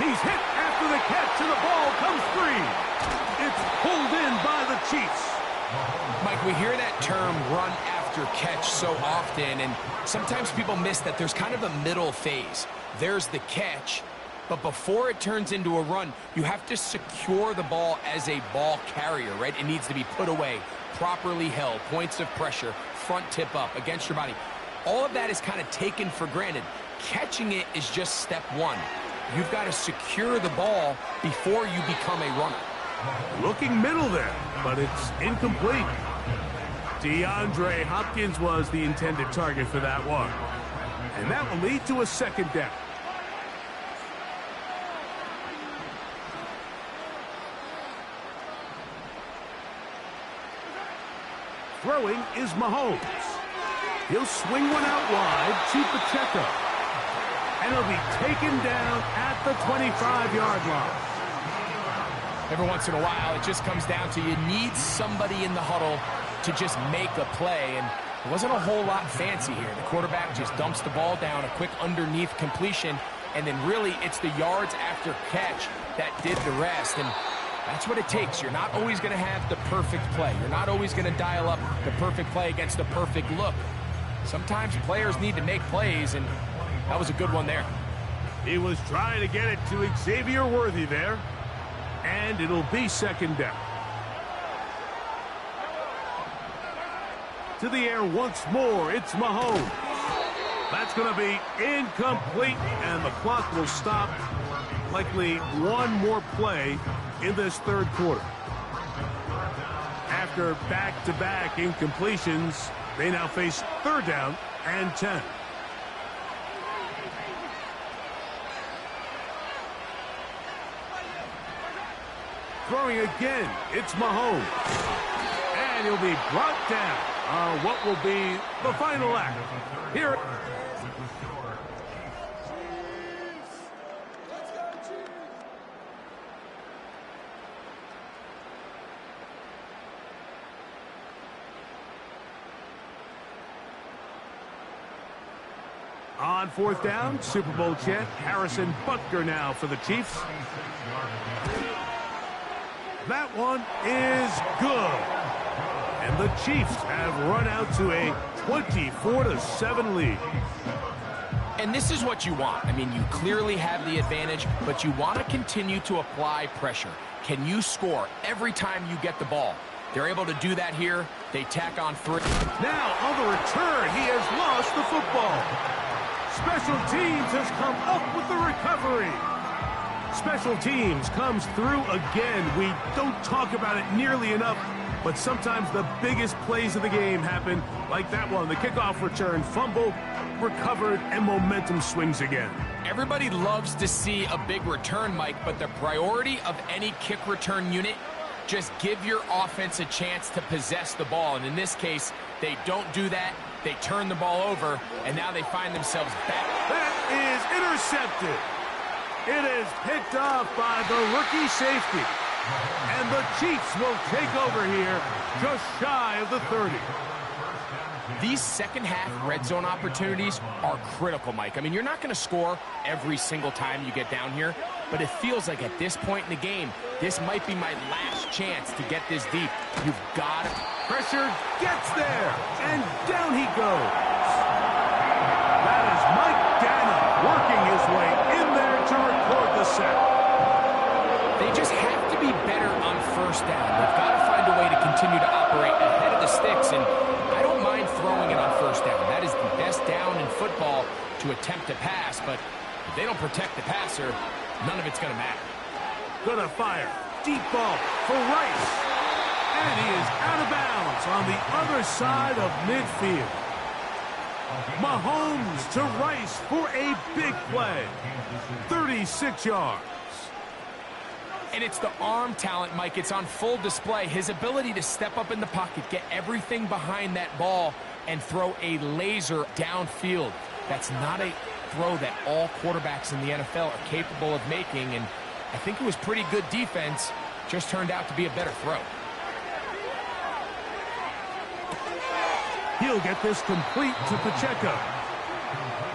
He's hit after the catch, and the ball comes free. It's pulled in by the Chiefs. Mike, we hear that term run after catch so often, and sometimes people miss that there's kind of a middle phase. There's the catch, but before it turns into a run, you have to secure the ball as a ball carrier, right? It needs to be put away, properly held, points of pressure, front tip up against your body. All of that is kind of taken for granted. Catching it is just step one. You've got to secure the ball before you become a runner. Looking middle there, but it's incomplete. DeAndre Hopkins was the intended target for that one. And that will lead to a 2nd down. Throwing is Mahomes. He'll swing one out wide to Pacheco. And he'll be taken down at the 25-yard line. Every once in a while, it just comes down to you need somebody in the huddle to just make a play, and it wasn't a whole lot fancy here. The quarterback just dumps the ball down, a quick underneath completion, and then really it's the yards after catch that did the rest, and that's what it takes. You're not always going to have the perfect play. You're not always going to dial up the perfect play against the perfect look. Sometimes players need to make plays, and that was a good one there. He was trying to get it to Xavier Worthy there. And it'll be 2nd down. to the air once more. It's Mahomes. That's going to be incomplete, and the clock will stop. Likely one more play in this third quarter. After back-to-back incompletions, they now face third down and 10. Throwing again, it's Mahomes. And he'll be brought down on what will be the final act. Here. On fourth down, Super Bowl champ Harrison Butker now for the Chiefs. That one is good. And the Chiefs have run out to a 24-7 lead. And this is what you want. I mean, you clearly have the advantage, but you want to continue to apply pressure. Can you score every time you get the ball? They're able to do that here. They tack on 3. Now, on the return, he has lost the football. Special teams has come up with the recovery. Special teams comes through again. We don't talk about it nearly enough, but sometimes the biggest plays of the game happen like that one. The kickoff return, fumble, recovered, and momentum swings again. Everybody loves to see a big return, Mike, but the priority of any kick return unit, just give your offense a chance to possess the ball. And in this case, they don't do that. They turn the ball over, and now they find themselves back. That is intercepted. It is picked off by the rookie safety. And the Chiefs will take over here just shy of the 30. These second-half red zone opportunities are critical, Mike. I mean, you're not going to score every single time you get down here, but it feels like at this point in the game, this might be my last chance to get this deep. You've got it. Pressure gets there, and down he goes. That is Mike Dana working his way in there to record the sack. They just have to be better on first down. They've got to find a way to continue to operate ahead of the sticks, and I don't mind throwing it on first down. That is the best down in football to attempt to pass, but if they don't protect the passer, none of it's going to matter. Gonna fire. Deep ball for Rice. And he is out of bounds on the other side of midfield. Mahomes to Rice for a big play. 36 yards. And it's the arm talent, Mike. It's on full display. His ability to step up in the pocket, get everything behind that ball, and throw a laser downfield. That's not a throw that all quarterbacks in the NFL are capable of making, and I think it was pretty good defense. Just turned out to be a better throw. He'll get this complete to Pacheco.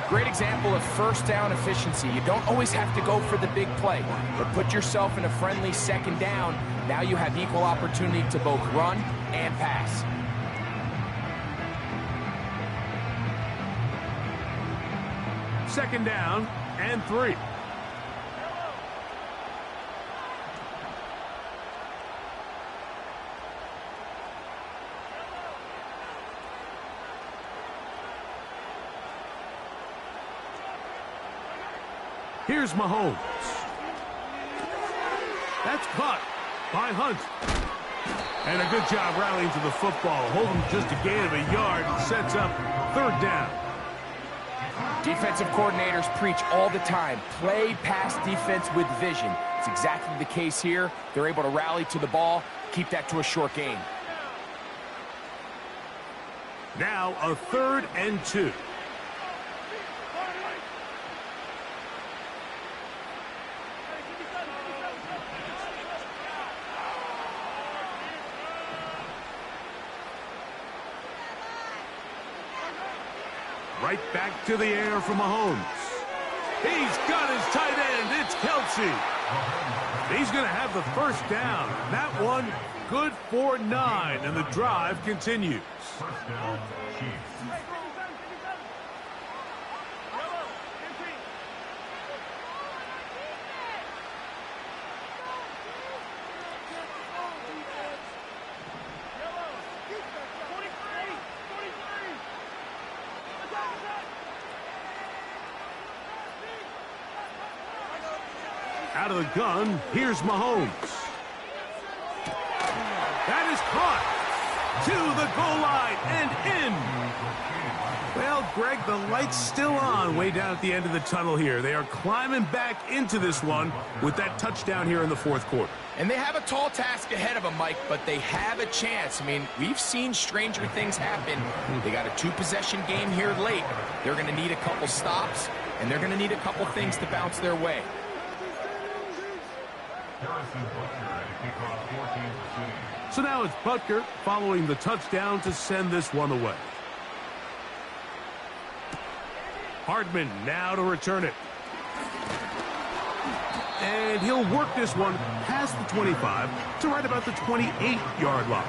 Great example of first down efficiency. You don't always have to go for the big play, but put yourself in a friendly second down. Now you have equal opportunity to both run and pass. Second down and 3. Here's Mahomes. That's caught by Hunt. And a good job rallying to the football. Holding just a gain of a yard and sets up third down. Defensive coordinators preach all the time. Play pass defense with vision. It's exactly the case here. They're able to rally to the ball, keep that to a short gain. Now a 3rd and 2. Right back to the air for Mahomes. He's got his tight end. It's Kelsey. He's going to have the first down. That one good for 9, and the drive continues. Out of the gun, here's Mahomes. That is caught to the goal line and in. Well, Greg, the light's still on way down at the end of the tunnel here. They are climbing back into this one with that touchdown here in the fourth quarter. And they have a tall task ahead of them, Mike, but they have a chance. I mean, we've seen stranger things happen. They got a two-possession game here late. They're going to need a couple stops, and they're going to need a couple things to bounce their way. So now it's Butker following the touchdown to send this one away. Hardman now to return it. And he'll work this one past the 25 to right about the 28-yard line.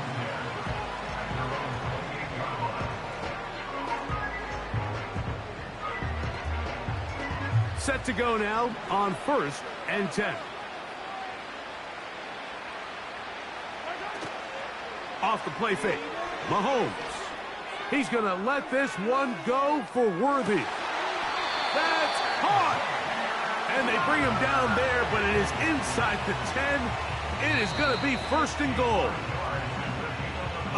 Set to go now on 1st and 10. Off the play fake, Mahomes. He's going to let this one go for Worthy. That's caught! And they bring him down there, but it is inside the 10. It is going to be 1st and goal.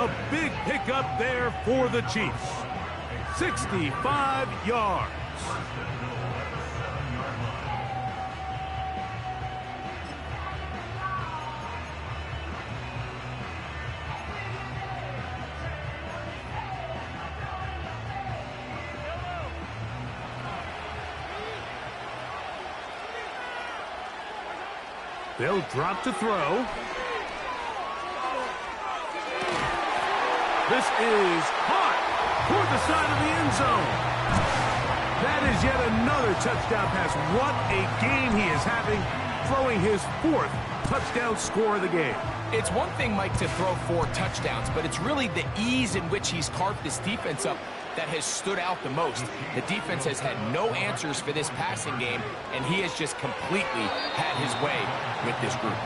A big pickup there for the Chiefs. 65 yards. They'll drop to throw. This is caught toward the side of the end zone. That is yet another touchdown pass. What a game he is having, throwing his 4th touchdown score of the game. It's one thing, Mike, to throw 4 touchdowns, but it's really the ease in which he's carved this defense up that has stood out the most. The defense has had no answers for this passing game, and he has just completely had his way with this group.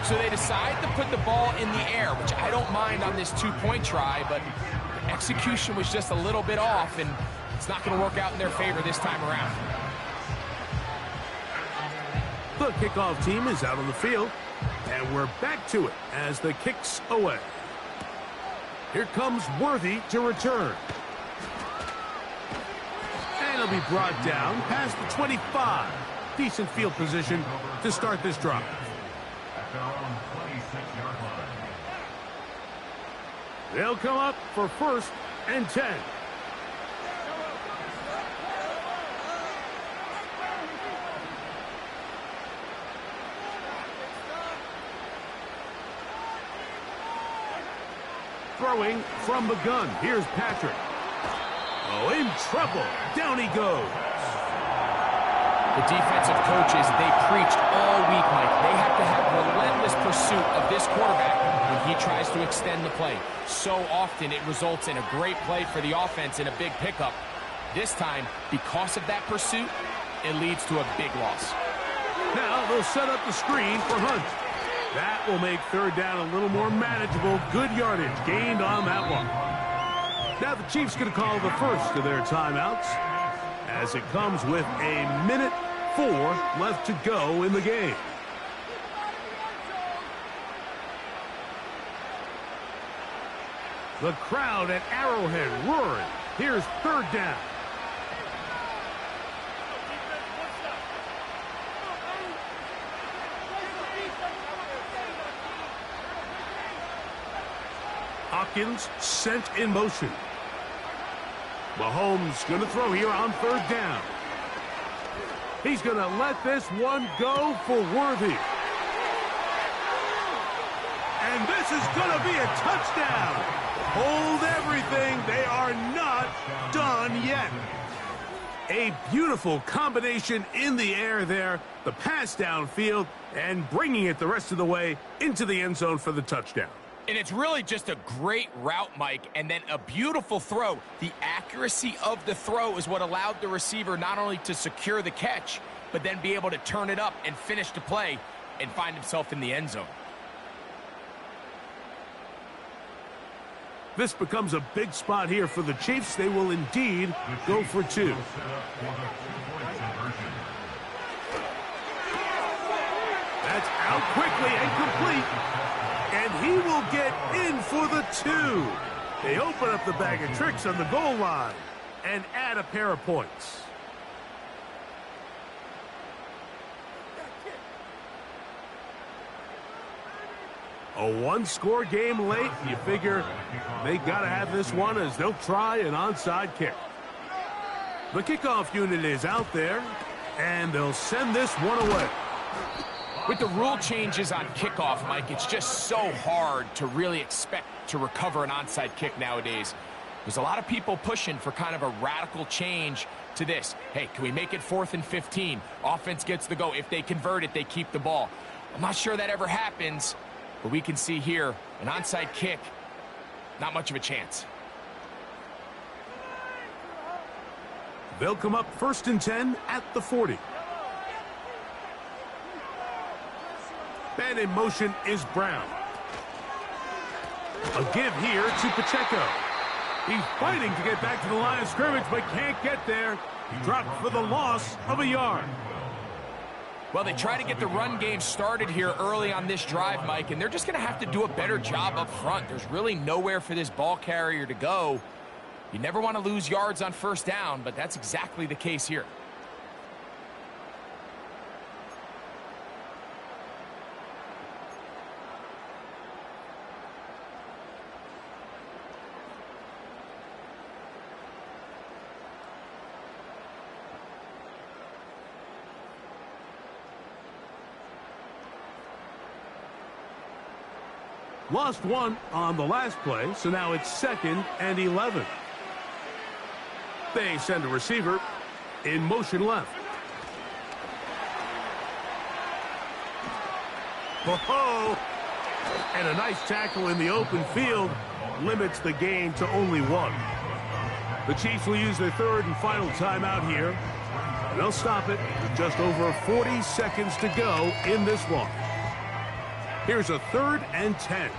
So they decide to put the ball in the air, which I don't mind on this 2-point try, but execution was just a little bit off, and it's not going to work out in their favor this time around. The kickoff team is out on the field, and we're back to it as the kick's away. Here comes Worthy to return. And he'll be brought down past the 25. Decent field position to start this drive. They'll come up for 1st and 10. Throwing from the gun. Here's Patrick. Oh, in trouble. Down he goes. The defensive coaches, they preached all week, Mike. They have to have relentless pursuit of this quarterback when he tries to extend the play. So often it results in a great play for the offense and a big pickup. This time, because of that pursuit, it leads to a big loss. Now they'll set up the screen for Hunt. That will make 3rd down a little more manageable. Good yardage gained on that one. Now the Chiefs going to call the first of their timeouts as it comes with a minute 4 left to go in the game. The crowd at Arrowhead roaring. Here's 3rd down. Hopkins sent in motion. Mahomes going to throw here on 3rd down. He's going to let this one go for Worthy. And this is going to be a touchdown. Hold everything. They are not done yet. A beautiful combination in the air there. The pass downfield and bringing it the rest of the way into the end zone for the touchdown. And it's really just a great route, Mike, and then a beautiful throw. The accuracy of the throw is what allowed the receiver not only to secure the catch, but then be able to turn it up and finish the play and find himself in the end zone. This becomes a big spot here for the Chiefs. They will indeed go for 2. That's out quickly and complete. And he will get in for the 2. They open up the bag of tricks on the goal line and add a pair of points. A one-score game late. You figure they got to have this one as they'll try an onside kick. The kickoff unit is out there, and they'll send this one away. With the rule changes on kickoff, Mike, it's just so hard to really expect to recover an onside kick nowadays. There's a lot of people pushing for kind of a radical change to this. Hey, can we make it 4th and 15? Offense gets the go. If they convert it, they keep the ball. I'm not sure that ever happens, but we can see here an onside kick, not much of a chance. They'll come up 1st and 10 at the 40. And in motion is Brown. A give here to Pacheco. He's fighting to get back to the line of scrimmage, but can't get there. He dropped for the loss of a yard. Well, they try to get the run game started here early on this drive, Mike, and they're just going to have to do a better job up front. There's really nowhere for this ball carrier to go. You never want to lose yards on 1st down, but that's exactly the case here. Lost one on the last play, so now it's 2nd and 11. They send a receiver in motion left. Oh, and a nice tackle in the open field limits the gain to only 1. The Chiefs will use their 3rd and final timeout here. They'll stop it with just over 40 seconds to go in this one. Here's a 3rd and 10.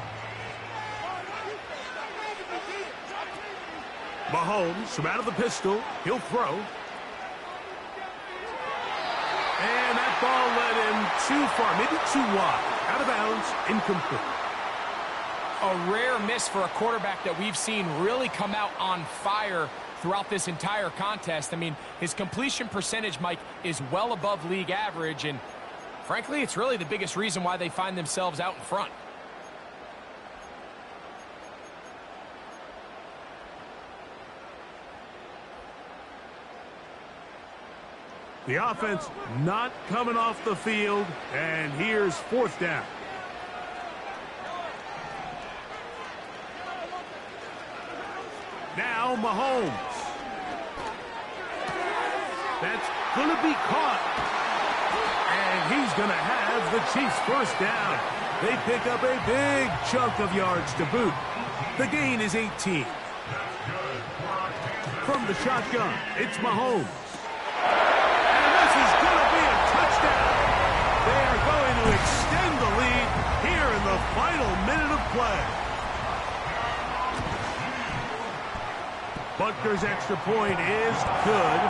Mahomes from out of the pistol. He'll throw. And that ball led him too far, maybe too wide. Out of bounds, incomplete. A rare miss for a quarterback that we've seen really come out on fire throughout this entire contest. I mean, his completion percentage, Mike, is well above league average, and frankly, it's really the biggest reason why they find themselves out in front. The offense not coming off the field, and here's 4th down. Now Mahomes. That's going to be caught. And he's going to have the Chiefs 1st down. They pick up a big chunk of yards to boot. The gain is 18. From the shotgun, it's Mahomes. And this is going to be a touchdown. They are going to extend the lead here in the final minute of play. Butker's extra point is good.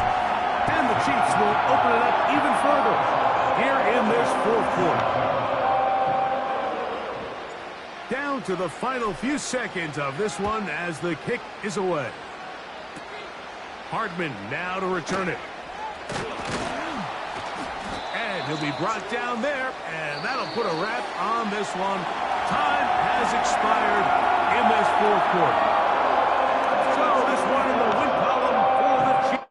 And the Chiefs will open it up even further here in this 4th quarter. Down to the final few seconds of this one as the kick is away. Hardman now to return it. And he'll be brought down there, and that'll put a wrap on this one. Time has expired in this 4th quarter. So this one in the win column for the Chiefs.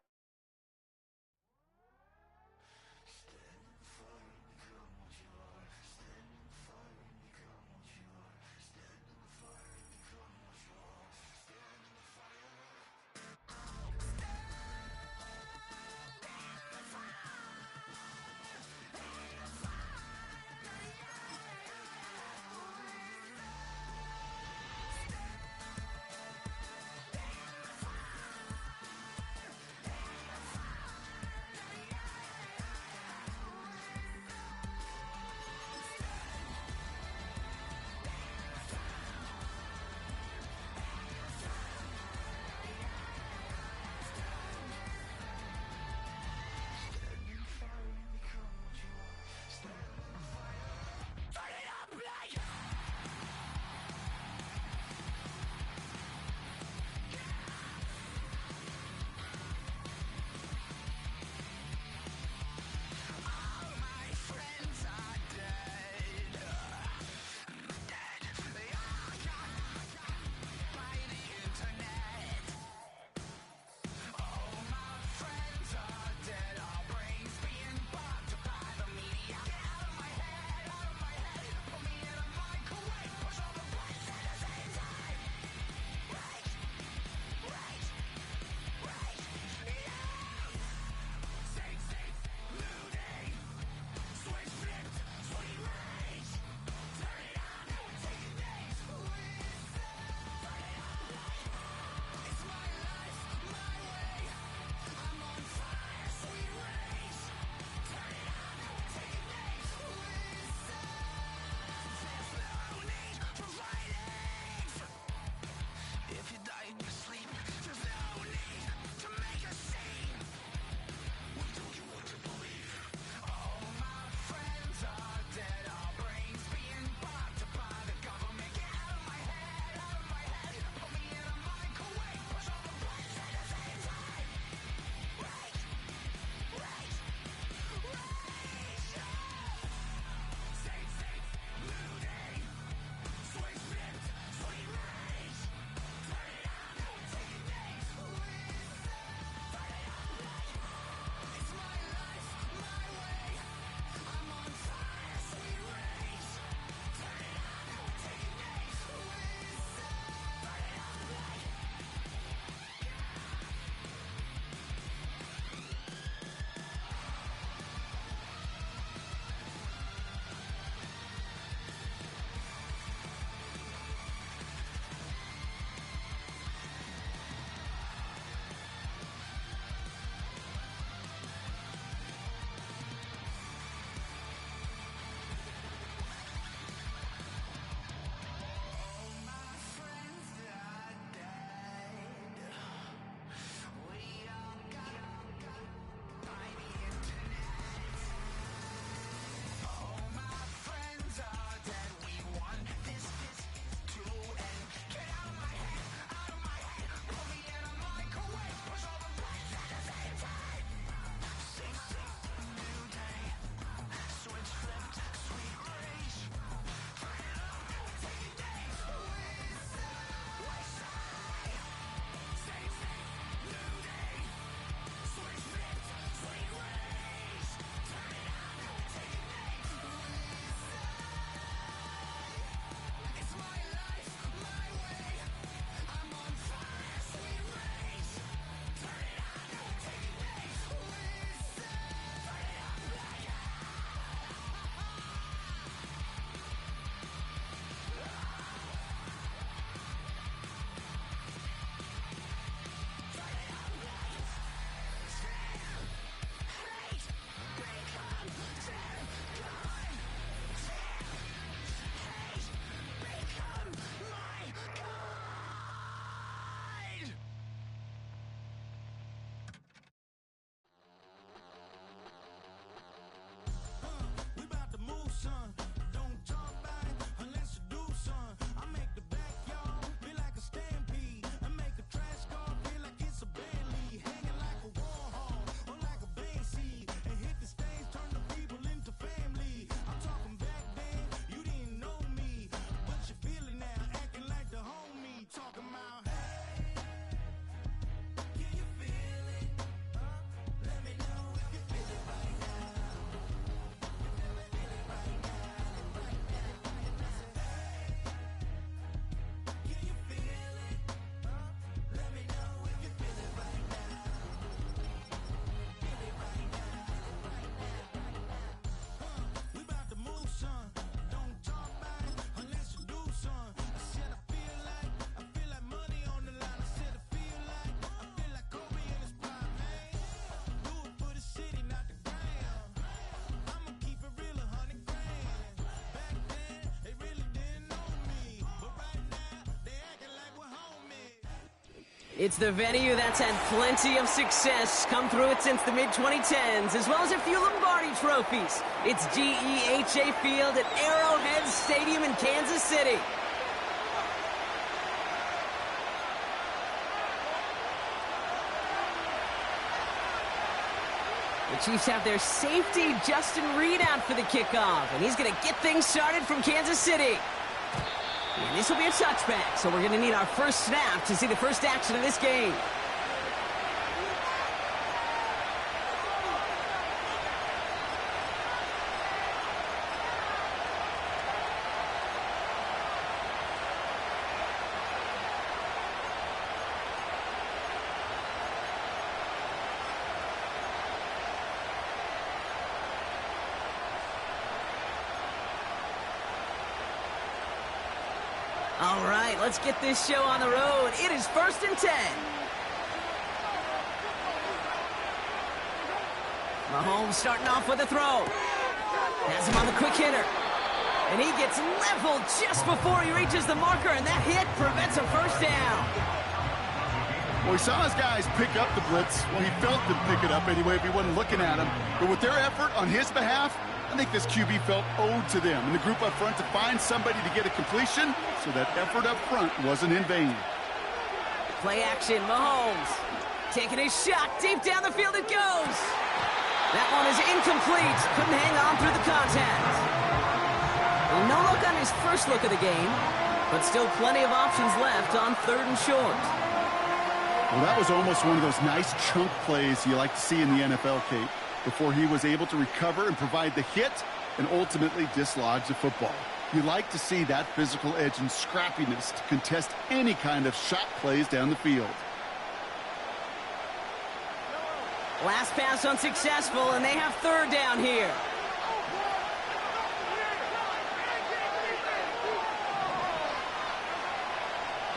It's the venue that's had plenty of success, come through it since the mid-2010s, as well as a few Lombardi trophies. It's GEHA Field at Arrowhead Stadium in Kansas City. The Chiefs have their safety, Justin Reed, out for the kickoff, and he's going to get things started from Kansas City. And this will be a touchback, so we're going to need our first snap to see the first action of this game. All right, let's get this show on the road. It is 1st and 10. Mahomes starting off with a throw. Has him on the quick hitter. And he gets leveled just before he reaches the marker, and that hit prevents a first down. Well, he saw his guys pick up the blitz. Well, he felt them pick it up anyway if he wasn't looking at him. But with their effort on his behalf, I think this QB felt owed to them and the group up front to find somebody to get a completion, so that effort up front wasn't in vain. Play action, Mahomes. Taking his shot, deep down the field it goes. That one is incomplete. Couldn't hang on through the contact. Well, no look on his first look of the game, but still plenty of options left on 3rd and short. Well, that was almost one of those nice chunk plays you like to see in the NFL, Kate, before he was able to recover and provide the hit and ultimately dislodge the football. You like to see that physical edge and scrappiness to contest any kind of shot plays down the field. Last pass unsuccessful, and they have 3rd down here.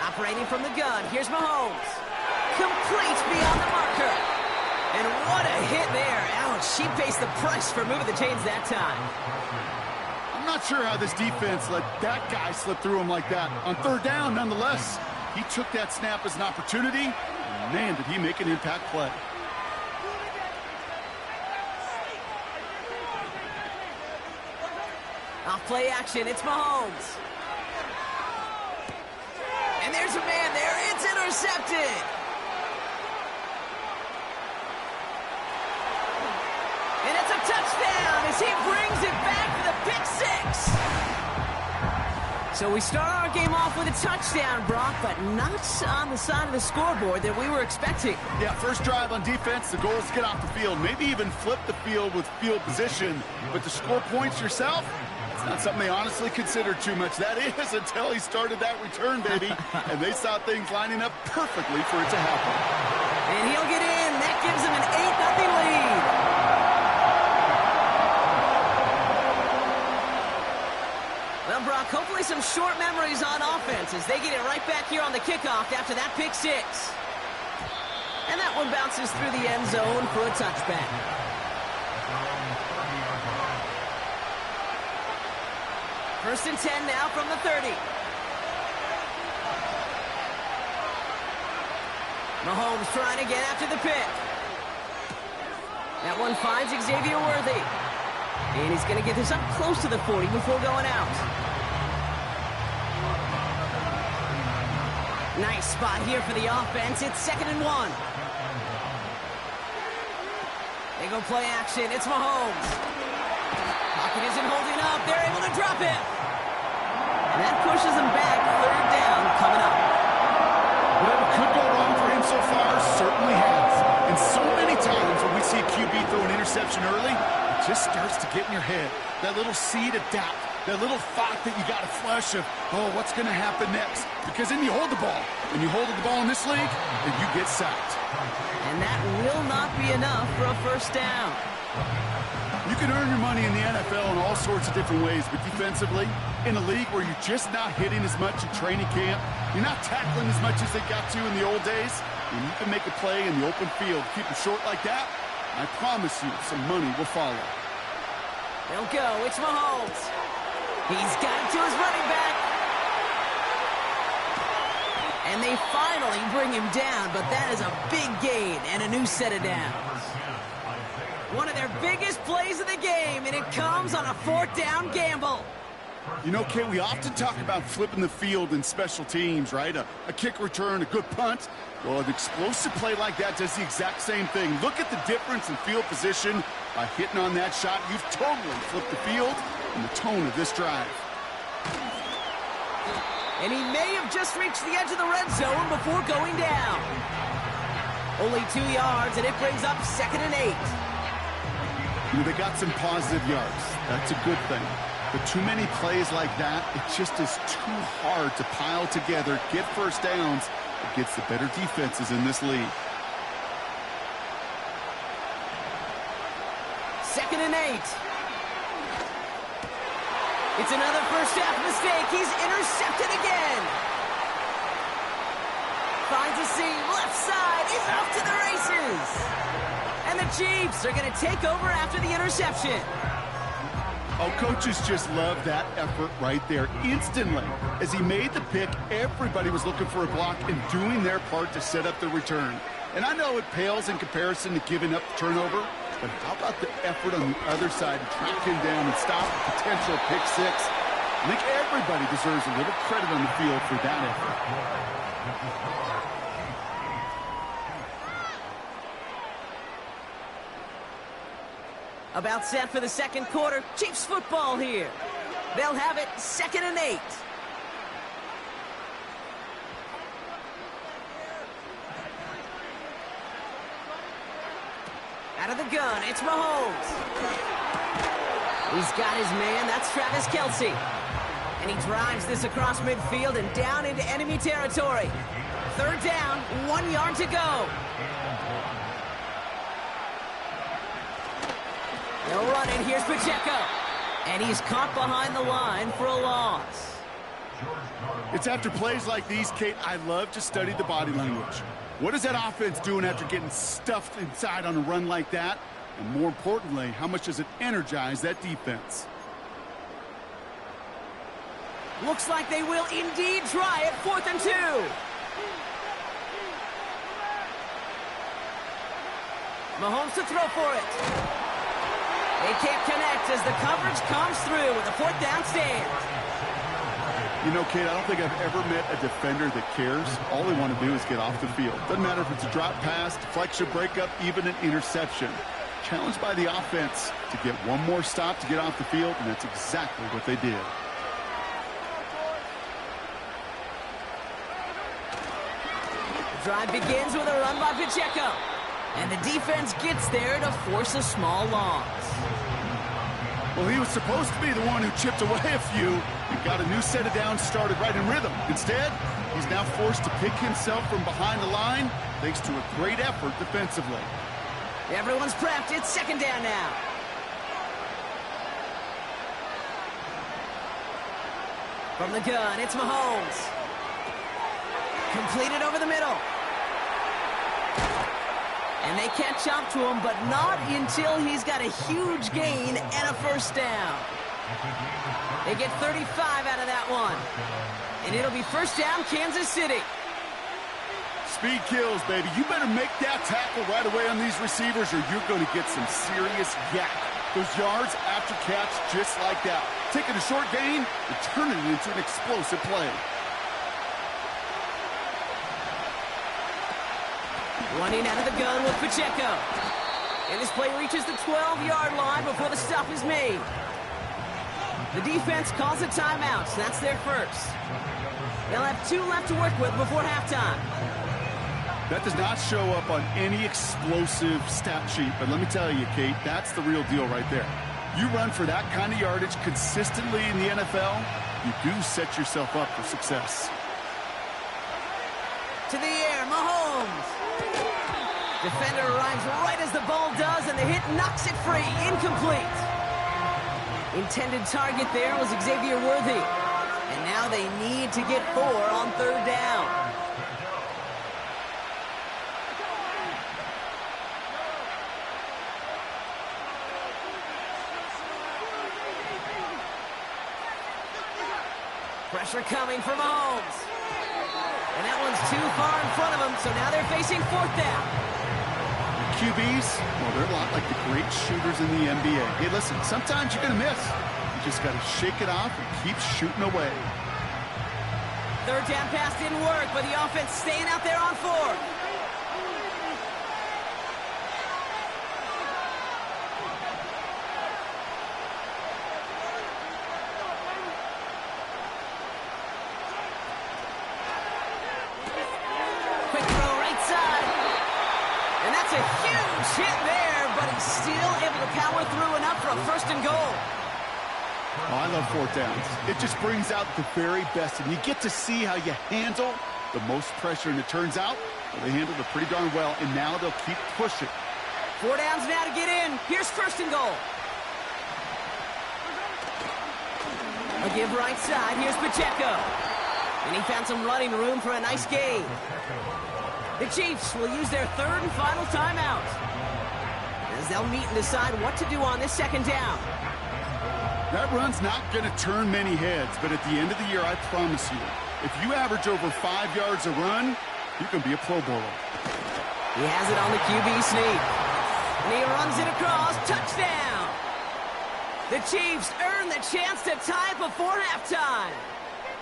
Operating from the gun, here's Mahomes. Complete beyond the marker. And what a hit there. Ouch, she pays the price for moving the chains that time. I'm not sure how this defense let that guy slip through him like that. On 3rd down, nonetheless, he took that snap as an opportunity, and man, did he make an impact play. Off play action, it's Mahomes. And there's a man there, it's intercepted. And it's a touchdown as he brings it back for the pick 6. So we start our game off with a touchdown, Brock, but not on the side of the scoreboard that we were expecting. Yeah, first drive on defense, the goal is to get off the field, maybe even flip the field with field position. But to score points yourself, it's not something they honestly considered too much. That is until he started that return, baby. And they saw things lining up perfectly for it to happen. And he'll get in. That gives him an 8-0 lead. Well, Brock, hopefully some short memories on offense as they get it right back here on the kickoff after that pick 6. And that one bounces through the end zone for a touchback. First and 10 now from the 30. Mahomes trying to get after the pick. That one finds Xavier Worthy. And he's going to get this up close to the 40 before going out. Nice spot here for the offense. It's 2nd and 1. They go play action. It's Mahomes. Pocket isn't holding up. They're able to drop it. And that pushes them back. 3rd down coming up. Whatever could go wrong for him so far certainly has. And so many times when we see a QB throw an interception early, it just starts to get in your head. That little seed of doubt. That little thought that you got to flush of, oh, what's going to happen next? Because then you hold the ball. And you hold the ball in this league, and you get sacked. And that will not be enough for a first down. You can earn your money in the NFL in all sorts of different ways, but defensively, in a league where you're just not hitting as much in training camp, you're not tackling as much as they got to in the old days, and you can make a play in the open field, keep it short like that, I promise you some money will follow. They'll go. It's Mahomes. He's got it to his running back. And they finally bring him down, but that is a big gain and a new set of downs. One of their biggest plays of the game, and it comes on a 4th down gamble. You know, Kate, we often talk about flipping the field in special teams, right? A kick return, a good punt. Well, an explosive play like that does the exact same thing. Look at the difference in field position. By hitting on that shot, you've totally flipped the field and the tone of this drive. And he may have just reached the edge of the red zone before going down. Only 2 yards, and it brings up 2nd and 8. You know, they got some positive yards. That's a good thing. But too many plays like that, it just is too hard to pile together, get first downs against the better defenses in this league. 2nd and 8. It's another first half mistake. He's intercepted again. Finds a seam, left side. He's off to the races. And the Chiefs are going to take over after the interception. Oh, coaches just love that effort right there. Instantly, as he made the pick, everybody was looking for a block and doing their part to set up the return. And I know it pales in comparison to giving up the turnover, but how about the effort on the other side to track him down and stop a potential pick six? I think everybody deserves a little credit on the field for that effort. About set for the 2nd quarter. Chiefs football here. They'll have it 2nd and 8. Out of the gun, it's Mahomes. He's got his man, that's Travis Kelce. And he drives this across midfield and down into enemy territory. 3rd down, 1 yard to go. They'll run it, here's Pacheco. And he's caught behind the line for a loss. It's after plays like these, Kate, I love to study the body language. What is that offense doing after getting stuffed inside on a run like that? And more importantly, how much does it energize that defense? Looks like they will indeed try it. 4th and 2. Mahomes to throw for it. They can't connect as the coverage comes through with a 4th down stand. You know, Kate, I don't think I've ever met a defender that cares. All they want to do is get off the field. Doesn't matter if it's a drop pass, deflection, breakup, even an interception. Challenged by the offense to get one more stop to get off the field, and that's exactly what they did. The drive begins with a run by Pacheco. And the defense gets there to force a small loss. Well, he was supposed to be the one who chipped away a few and got a new set of downs started right in rhythm. Instead, he's now forced to pick himself from behind the line thanks to a great effort defensively. Everyone's prepped. It's 2nd down now. From the gun, it's Mahomes. Completed over the middle. And they catch up to him, but not until he's got a huge gain and a 1st down. They get 35 out of that one. And it'll be 1st down, Kansas City. Speed kills, baby. You better make that tackle right away on these receivers or you're going to get some serious yak. Those yards after catch just like that. Taking a short gain and turning it into an explosive play. Running out of the gun with Pacheco. And this play reaches the 12-yard line before the stop is made. The defense calls a timeout, so that's their first. They'll have 2 left to work with before halftime. That does not show up on any explosive stat sheet, but let me tell you, Kate, that's the real deal right there. You run for that kind of yardage consistently in the NFL, you do set yourself up for success. To the air, Mahomes. Defender arrives right as the ball does, and the hit knocks it free. Incomplete. Intended target there was Xavier Worthy. And now they need to get 4 on 3rd down. Pressure coming from Mahomes. And that one's too far in front of them, so now they're facing fourth down. QBs, well, they're a lot like the great shooters in the NBA. Hey, listen, sometimes you're going to miss. You just got to shake it off and keep shooting away. Third down pass didn't work, but the offense staying out there on fourth. Quick throw right side. And that's a huge hit there, but he's still able to power through enough for a first and goal. Oh, I love fourth downs. It just brings out the very best, and you get to see how you handle the most pressure, and it turns out well, they handled it pretty darn well, and now they'll keep pushing. 4 downs now to get in. Here's first and goal. A give right side. Here's Pacheco. And he found some running room for a nice gain. The Chiefs will use their third and final timeout, as they'll meet and decide what to do on this second down. That run's not going to turn many heads, but at the end of the year, I promise you, if you average over 5 yards a run, you can be a Pro Bowler. He has it on the QB sneak. And he runs it across. Touchdown! The Chiefs earn the chance to tie before halftime.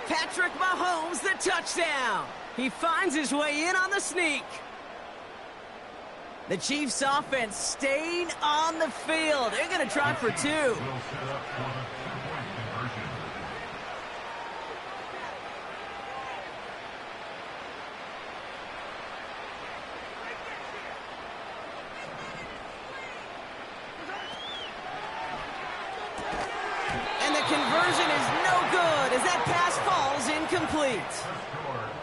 Patrick Mahomes, the touchdown. He finds his way in on the sneak. The Chiefs offense staying on the field. They're going to try for 2. And the conversion is no good as that pass falls incomplete.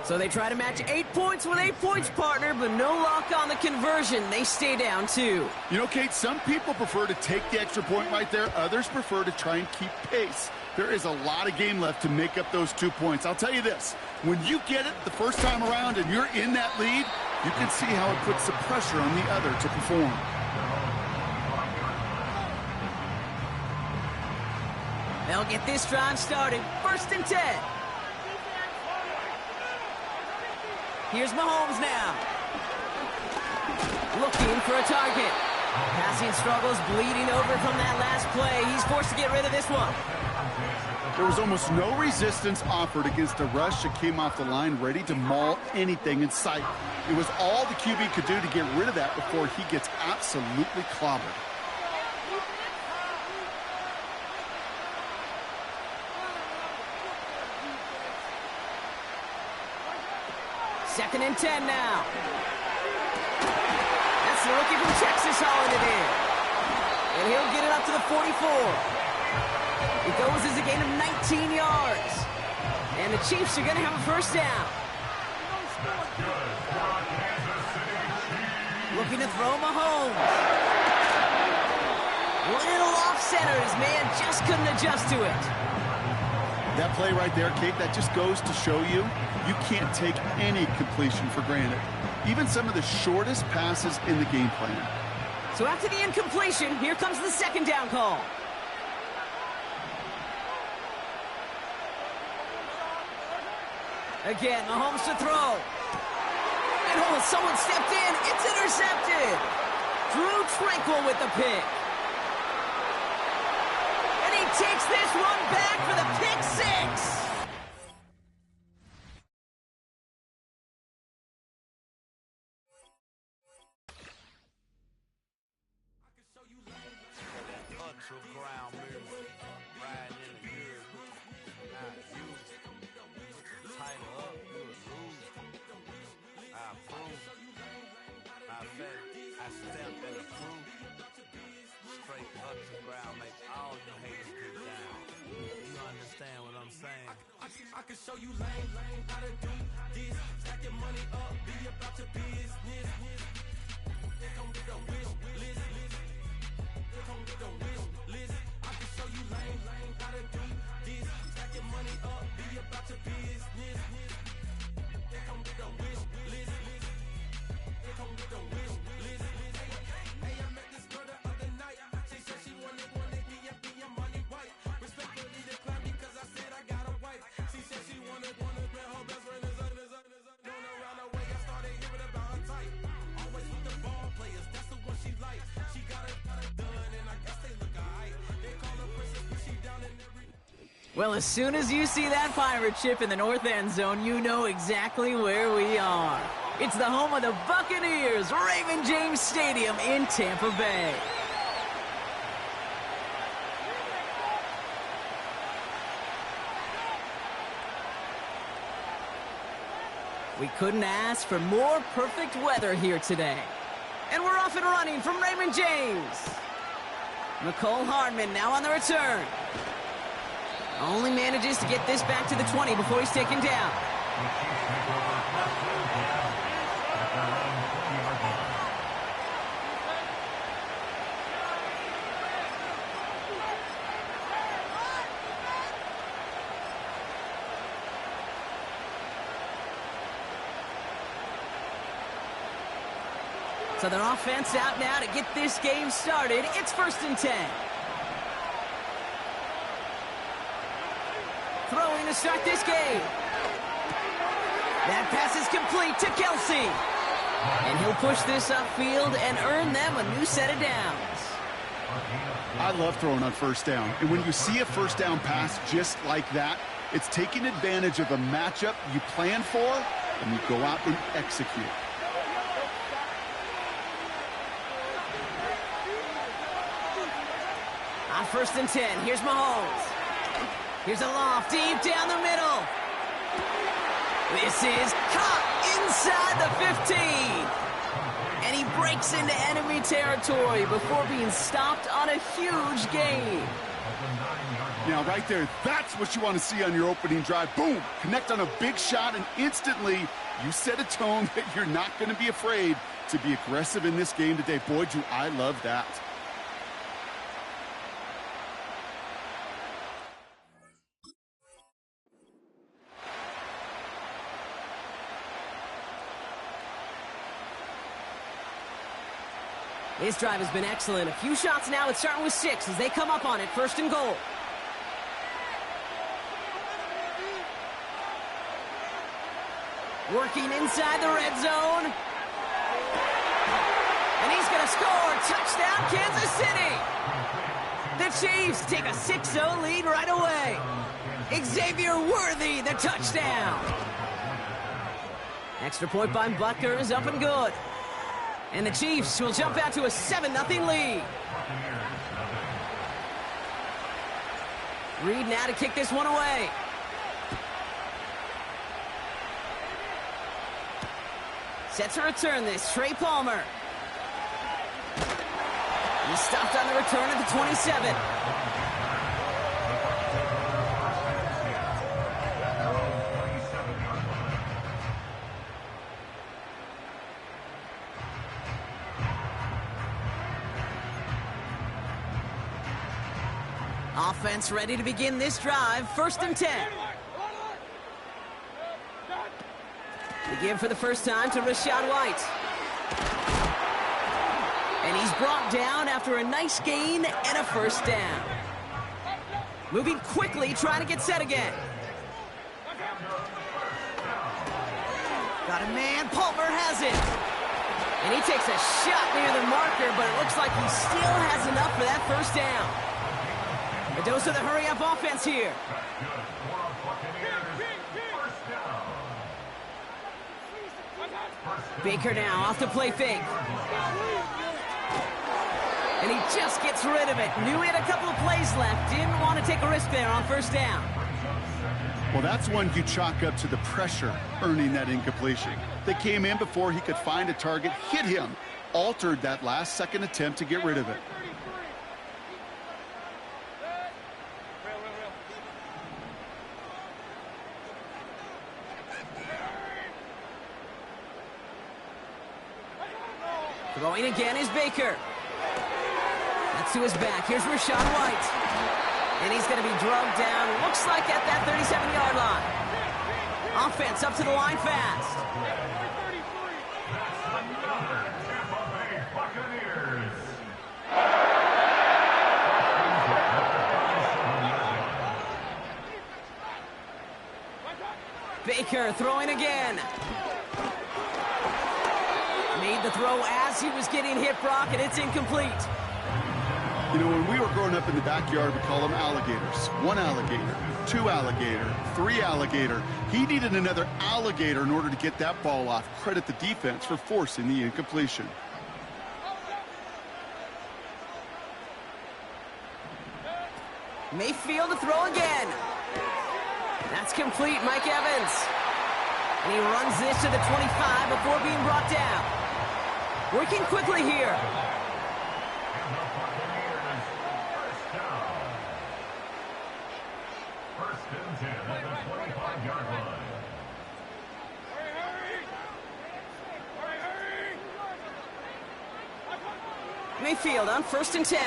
So they try to match 8 points with 8 points, partner, but no luck on the conversion. They stay down 2. You know, Kate, some people prefer to take the extra point right there. Others prefer to try and keep pace. There is a lot of game left to make up those 2 points. I'll tell you this, when you get it the first time around and you're in that lead, you can see how it puts the pressure on the other to perform. They'll get this drive started. First and 10. Here's Mahomes now. Looking for a target. Passing struggles bleeding over from that last play. He's forced to get rid of this one. There was almost no resistance offered against a rush that came off the line ready to maul anything in sight. It was all the QB could do to get rid of that before he gets absolutely clobbered. Second and 10 now. That's the rookie from Texas hauling it in. And he'll get it up to the 44. It goes as a gain of 19 yards. And the Chiefs are going to have a first down. Looking to throw Mahomes. Little off center. His man just couldn't adjust to it. That play right there, Kate, that just goes to show you, you can't take any completion for granted. Even some of the shortest passes in the game plan. So after the incompletion, here comes the second down call. Again, Mahomes to throw. And oh, someone stepped in. It's intercepted. Drew Tranquil with the pick. And he takes this one back for the pick 6. I can show you lame, how to do this. Stack your money up, be about your business. They come with the wish list. They come with the wish list. I can show you lame, how to do this. Stack your money up, be about your business. They come with the wish list. They come with the wish list. Hey, I met this girl the other night. She said she wanted me and be your money white. Respectfully declined because I said I got a wife. She said she wanted her best friend is no, Well, as soon as you see that pirate ship in the north end zone, you know exactly where we are. It's the home of the Buccaneers, Raymond James Stadium in Tampa Bay. We couldn't ask for more perfect weather here today. And we're off and running from Raymond James. McCole Hardman now on the return. Only manages to get this back to the 20 before he's taken down. So their offense out now to get this game started. It's 1st and 10. Throwing to start this game. That pass is complete to Kelsey. And he'll push this upfield and earn them a new set of downs. I love throwing on 1st down. And when you see a 1st down pass just like that, it's taking advantage of a matchup you plan for, and you go out and execute. On 1st and 10, here's Mahomes. Here's a loft deep down the middle. This is caught inside the 15. And he breaks into enemy territory before being stopped on a huge gain. Now, right there, that's what you want to see on your opening drive. Boom! Connect on a big shot, and instantly you set a tone that you're not going to be afraid to be aggressive in this game today. Boy, do I love that. This drive has been excellent. A few shots now. It's starting with 6 as they come up on it. 1st and goal. Working inside the red zone. And he's going to score. Touchdown, Kansas City. The Chiefs take a 6-0 lead right away. Xavier Worthy, the touchdown. Extra point by Butker is up and good. And the Chiefs will jump out to a 7-0 lead. Reed now to kick this one away. Set to return this, Trey Palmer. He's stopped on the return at the 27. Offense ready to begin this drive. 1st and 10. They give for the first time to Rachaad White. And he's brought down after a nice gain and a 1st down. Moving quickly, trying to get set again. Got a man, Palmer has it. And he takes a shot near the marker, but it looks like he still has enough for that 1st down. A dose of the hurry-up offense here. Baker now off the play fake. And he just gets rid of it. Knew he had a couple of plays left. Didn't want to take a risk there on 1st down. Well, that's one you chalk up to the pressure earning that incompletion. They came in before he could find a target, hit him, altered that last-second attempt to get rid of it. Throwing again is Baker. That's to his back. Here's Rachaad White. And he's going to be drugged down, looks like at that 37-yard line. Offense up to the line fast. Baker throwing again. Made the throw as he was getting hit, Brock, and it's incomplete. You know, when we were growing up in the backyard, we call them alligators. 1 alligator, 2 alligator, 3 alligator. He needed another alligator in order to get that ball off. Credit the defense for forcing the incompletion. Mayfield to throw again. That's complete, Mike Evans. And he runs this to the 25 before being brought down. Working quickly here. Mayfield on 1st and 10.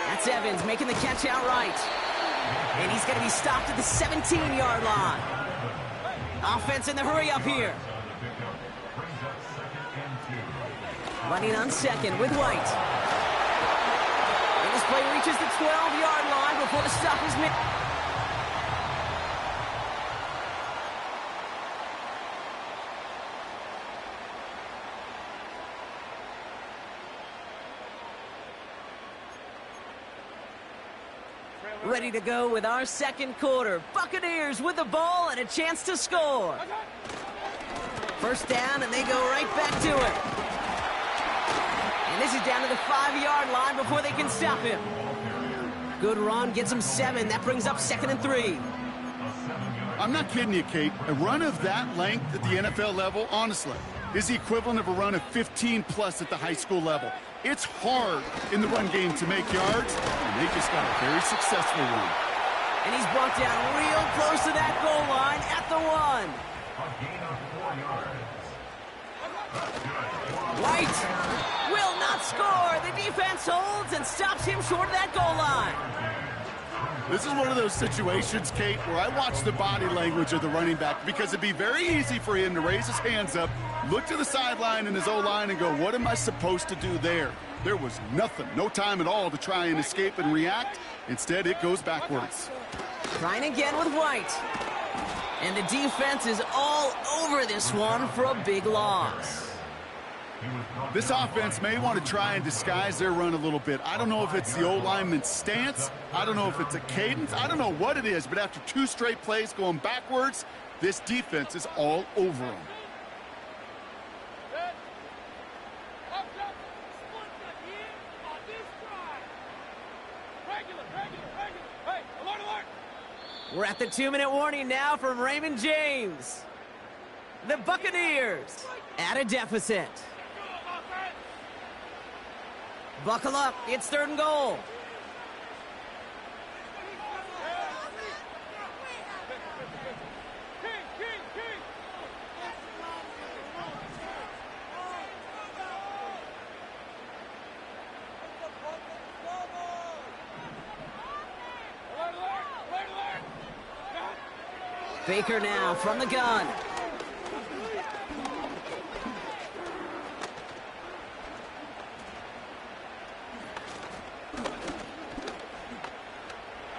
That's Evans making the catch outright. And he's going to be stopped at the 17-yard line. Offense in the hurry up here. Running on 2nd with White. And this play reaches the 12-yard line before the stop is made. Ready to go with our 2nd quarter. Buccaneers with the ball and a chance to score. 1st down, and they go right back to it. And this is down to the 5-yard line before they can stop him. Good run, gets him 7. That brings up 2nd and 3. I'm not kidding you, Kate. A run of that length at the NFL level, honestly, is the equivalent of a run of 15-plus at the high school level. It's hard in the run game to make yards, and they just got a very successful one. And he's brought down real close to that goal line at the 1. White will not score. The defense holds and stops him short of that goal line. This is one of those situations, Kate, where I watch the body language of the running back because it'd be very easy for him to raise his hands up, look to the sideline in his O-line and go, what am I supposed to do there? There was nothing, no time at all to try and escape and react. Instead, it goes backwards. Trying again with White. And the defense is all over this one for a big loss. This offense may want to try and disguise their run a little bit. I don't know if it's the O-lineman's stance. I don't know if it's a cadence. I don't know what it is, but after 2 straight plays going backwards, this defense is all over them. We're at the 2-minute warning now from Raymond James. The Buccaneers at a deficit. Buckle up, it's 3rd and goal. Baker now from the gun.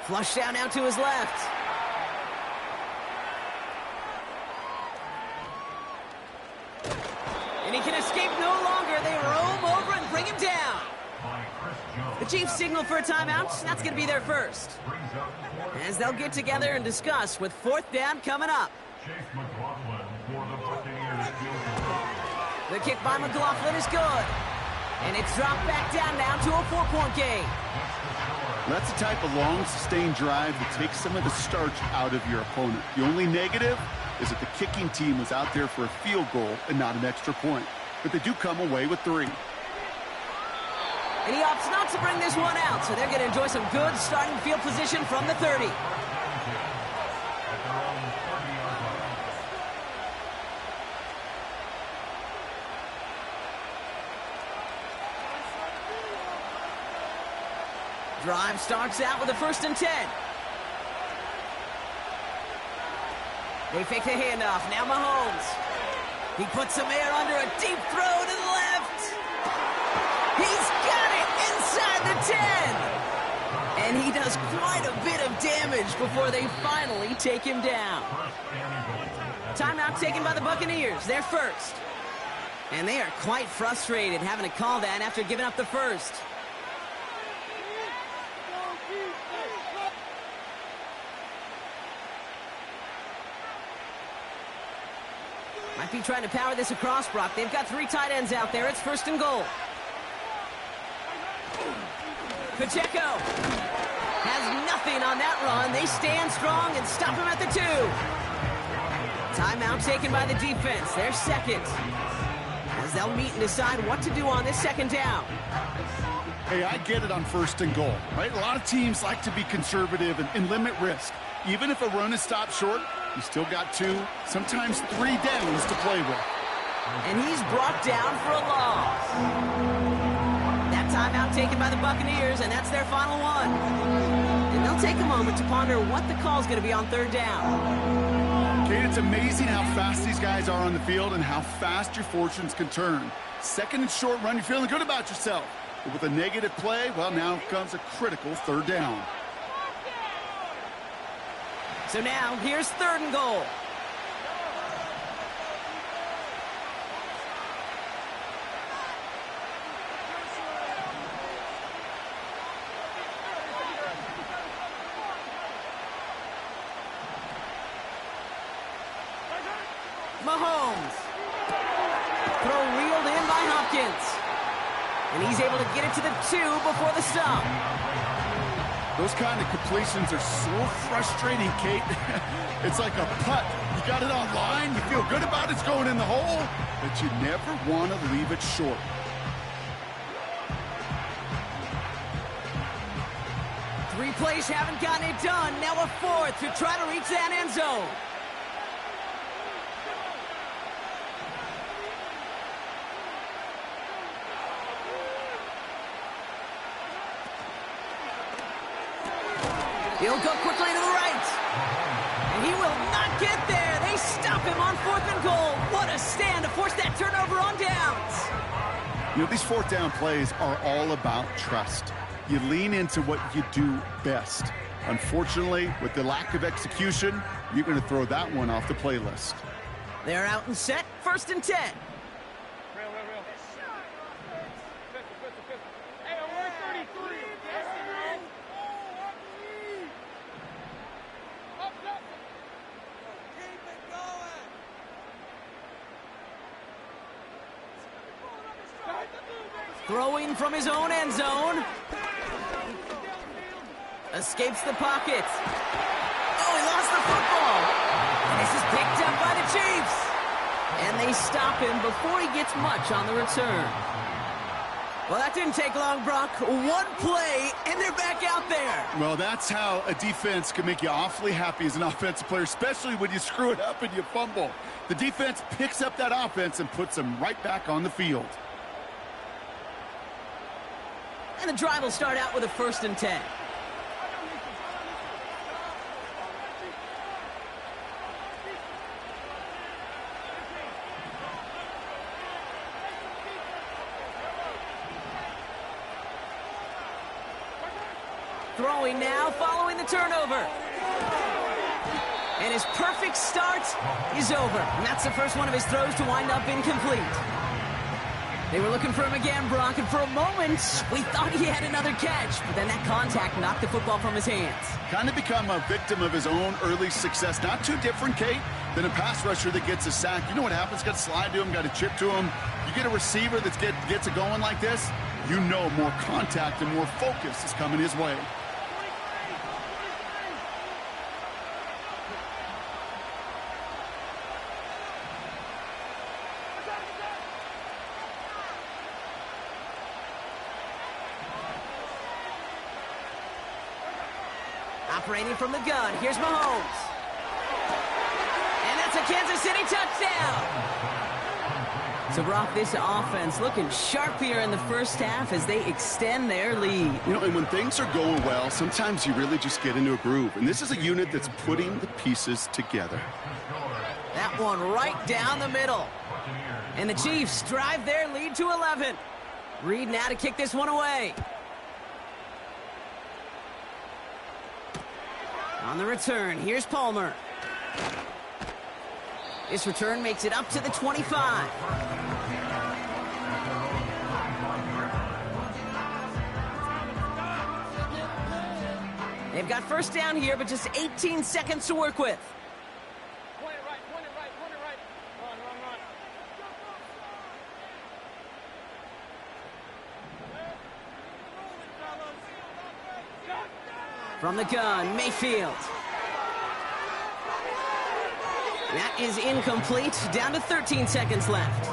Flush down now to his left. And he can escape no longer. They roam over and bring him down. The Chiefs signal for a timeout. That's going to be their first. As they'll get together and discuss with 4th down coming up. The kick by McLaughlin is good. And it's dropped back down now to a 4-point game. That's the type of long, sustained drive that takes some of the starch out of your opponent. The only negative is that the kicking team was out there for a field goal and not an extra point. But they do come away with 3. And he opts not to bring this one out, so they're going to enjoy some good starting field position from the 30. Drive starts out with a 1st and 10. They fake the handoff. Now Mahomes. He puts some air under a deep throw to the left. He's got it inside the 10. And he does quite a bit of damage before they finally take him down. Timeout taken by the Buccaneers. They're first. And they are quite frustrated having to call that after giving up the first. Might be trying to power this across, Brock. They've got 3 tight ends out there. It's 1st and goal. Pacheco has nothing on that run. They stand strong and stop him at the 2. Timeout taken by the defense. Their second. As they'll meet and decide what to do on this 2nd down. Hey, I get it on 1st and goal, right? A lot of teams like to be conservative and limit risk. Even if a run is stopped short, you still got 2, sometimes 3 downs to play with. And he's brought down for a loss. That timeout taken by the Buccaneers, and that's their final one. And they'll take a moment to ponder what the call's going to be on 3rd down. Kate, it's amazing how fast these guys are on the field and how fast your fortunes can turn. 2nd and short run, you're feeling good about yourself. But with a negative play, well, now comes a critical 3rd down. So now, here's 3rd and goal. Mahomes. Throw reeled in by Hopkins. And he's able to get it to the 2 before the stop. Those kind of completions are so frustrating, Kate. It's like a putt. You got it on line, you feel good about it's going in the hole, but you never want to leave it short. Three plays haven't gotten it done. Now a 4th to try to reach that end zone. He'll go quickly to the right. And he will not get there. They stop him on 4th and goal. What a stand to force that turnover on downs. You know, these 4th down plays are all about trust. You lean into what you do best. Unfortunately, with the lack of execution, you're going to throw that one off the playlist. They're out and set. 1st and 10. Throwing from his own end zone. Escapes the pocket. Oh, he lost the football. And this is picked up by the Chiefs. And they stop him before he gets much on the return. Well, that didn't take long, Brock. One play, and they're back out there. Well, that's how a defense can make you awfully happy as an offensive player, especially when you screw it up and you fumble. The defense picks up that offense and puts them right back on the field. And the drive will start out with a 1st and 10. Throwing now, following the turnover. And his perfect start is over. And that's the first one of his throws to wind up incomplete. They were looking for him again, Brock, and for a moment, we thought he had another catch. But then that contact knocked the football from his hands. Kind of become a victim of his own early success. Not too different, Kate, than a pass rusher that gets a sack. You know what happens? Got to slide to him, got to chip to him. You get a receiver that gets it going like this, you know more contact and more focus is coming his way. Operating from the gun, here's Mahomes. And that's a Kansas City touchdown. So, Brock, this offense looking sharp here in the first half as they extend their lead. You know, and when things are going well, sometimes you really just get into a groove. And this is a unit that's putting the pieces together. That one right down the middle. And the Chiefs drive their lead to 11. Reed now to kick this one away. On the return, here's Palmer. This return makes it up to the 25. They've got first down here, but just 18 seconds to work with. Point it right. Run. From the gun, Mayfield. That is incomplete. Down to 13 seconds left.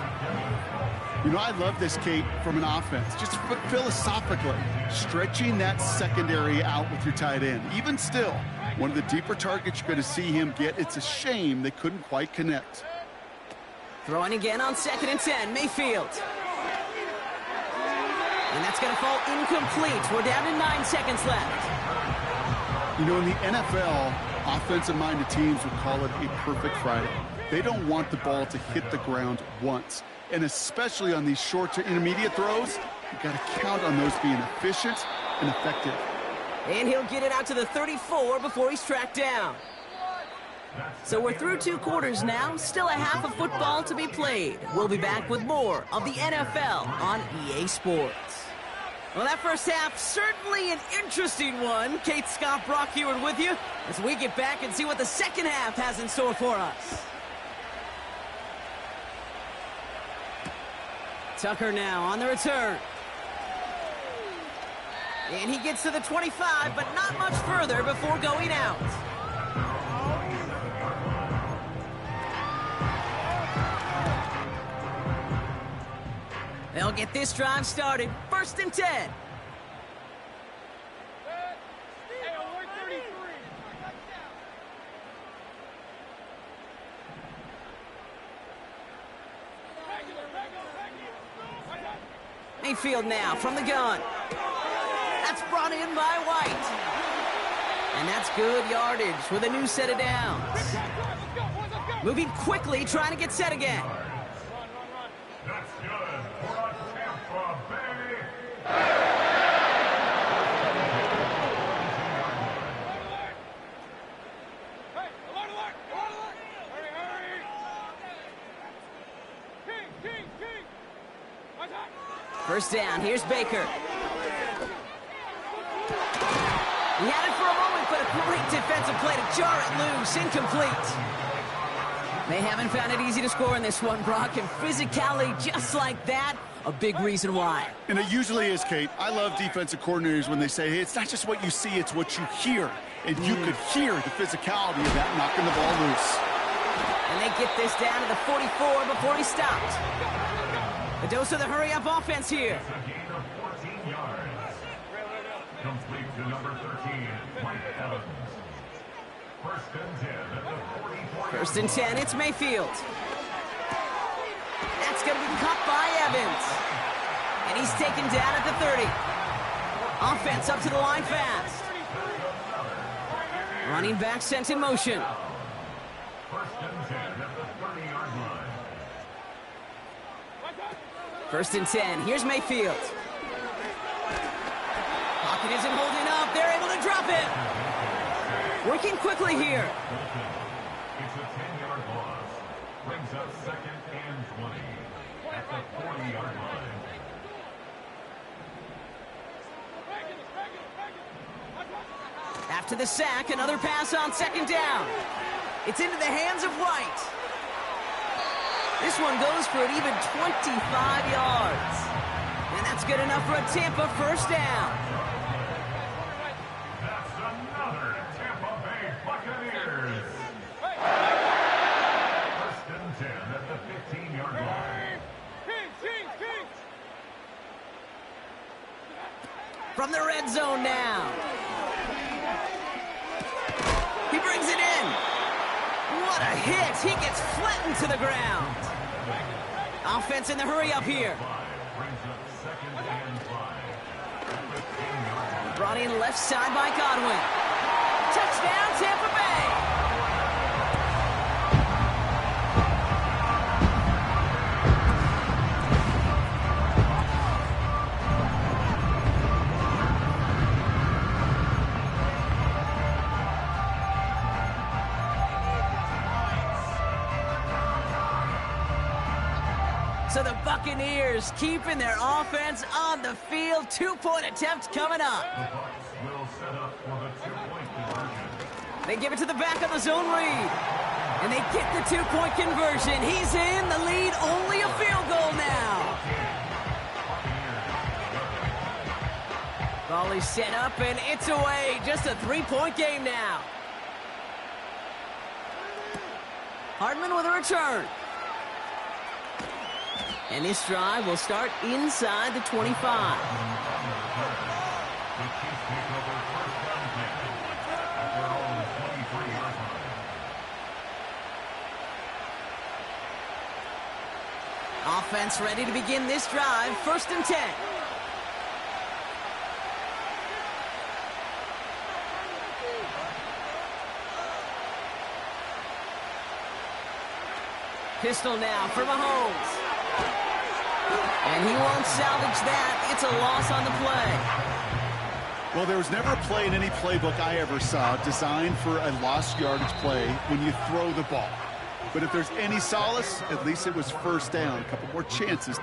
You know, I love this, Kate, from an offense. Just philosophically, stretching that secondary out with your tight end. Even still, one of the deeper targets you're going to see him get. It's a shame they couldn't quite connect. Throwing again on 2nd and 10, Mayfield. And that's going to fall incomplete. We're down to 9 seconds left. You know, in the NFL, offensive-minded teams would call it a perfect Friday. They don't want the ball to hit the ground once. And especially on these short to intermediate throws, you've got to count on those being efficient and effective. And he'll get it out to the 34 before he's tracked down. So we're through 2 quarters now, still a half of football to be played. We'll be back with more of the NFL on EA Sports. Well, that first half, certainly an interesting one. Kate, Scott, Brock Hewitt with you as we get back and see what the second half has in store for us. Tucker now on the return. And he gets to the 25, but not much further before going out. They'll get this drive started. 1st and 10. Mayfield now from the gun. That's brought in by White. And that's good yardage with a new set of downs. Moving quickly, trying to get set again. That's good for Tampa Bay. First down, here's Baker. He had it for a moment, but a great defensive play to jar it loose. Incomplete. They haven't found it easy to score in this one, Brock, and physicality just like that, a big reason why. And it usually is, Kate. I love defensive coordinators when they say, hey, it's not just what you see, it's what you hear. And you could hear the physicality of that knocking the ball loose. And they get this down to the 44 before he stopped. A dose of the hurry-up offense here. It's a gain of 14 yards. Complete to number 13, Mike Evans. 1st and 10 at the 44. 1st and 10, it's Mayfield. That's going to be caught by Evans. And he's taken down at the 30. Offense up to the line fast. Running back sent in motion. 1st and 10 at the 30-yard line. 1st and 10, here's Mayfield. Pocket isn't holding up, they're able to drop it. Working quickly here. It's a 10-yard loss. Brings up 2nd and 20 at the 40-yard line. After the sack, another pass on 2nd down. It's into the hands of White. This one goes for an even 25 yards. And that's good enough for a Tampa first down. That's another Tampa Bay Buccaneers. 1st and 10 at the 15-yard line. From the red zone now. He brings it in. What a hit. He gets flattened to the ground. Offense in the hurry up here. Brings up 2nd and 5. Brought in left side by Godwin. Touchdown, Tampa Bay. So the Buccaneers keeping their offense on the field. 2-point attempt coming up. The Bucs will set up for the 2-point They give it to the back of the zone read. And they get the two-point conversion. He's in. The lead, only a field goal now. Ball is set up, and it's away. Just a three-point game now. Hardman with a return. And this drive will start inside the 25. Offense ready to begin this drive. 1st and 10. Pistol now for Mahomes. And he won't salvage that. It's a loss on the play. Well, there was never a play in any playbook I ever saw designed for a lost yardage play when you throw the ball. But if there's any solace, at least it was 1st down. A couple more chances.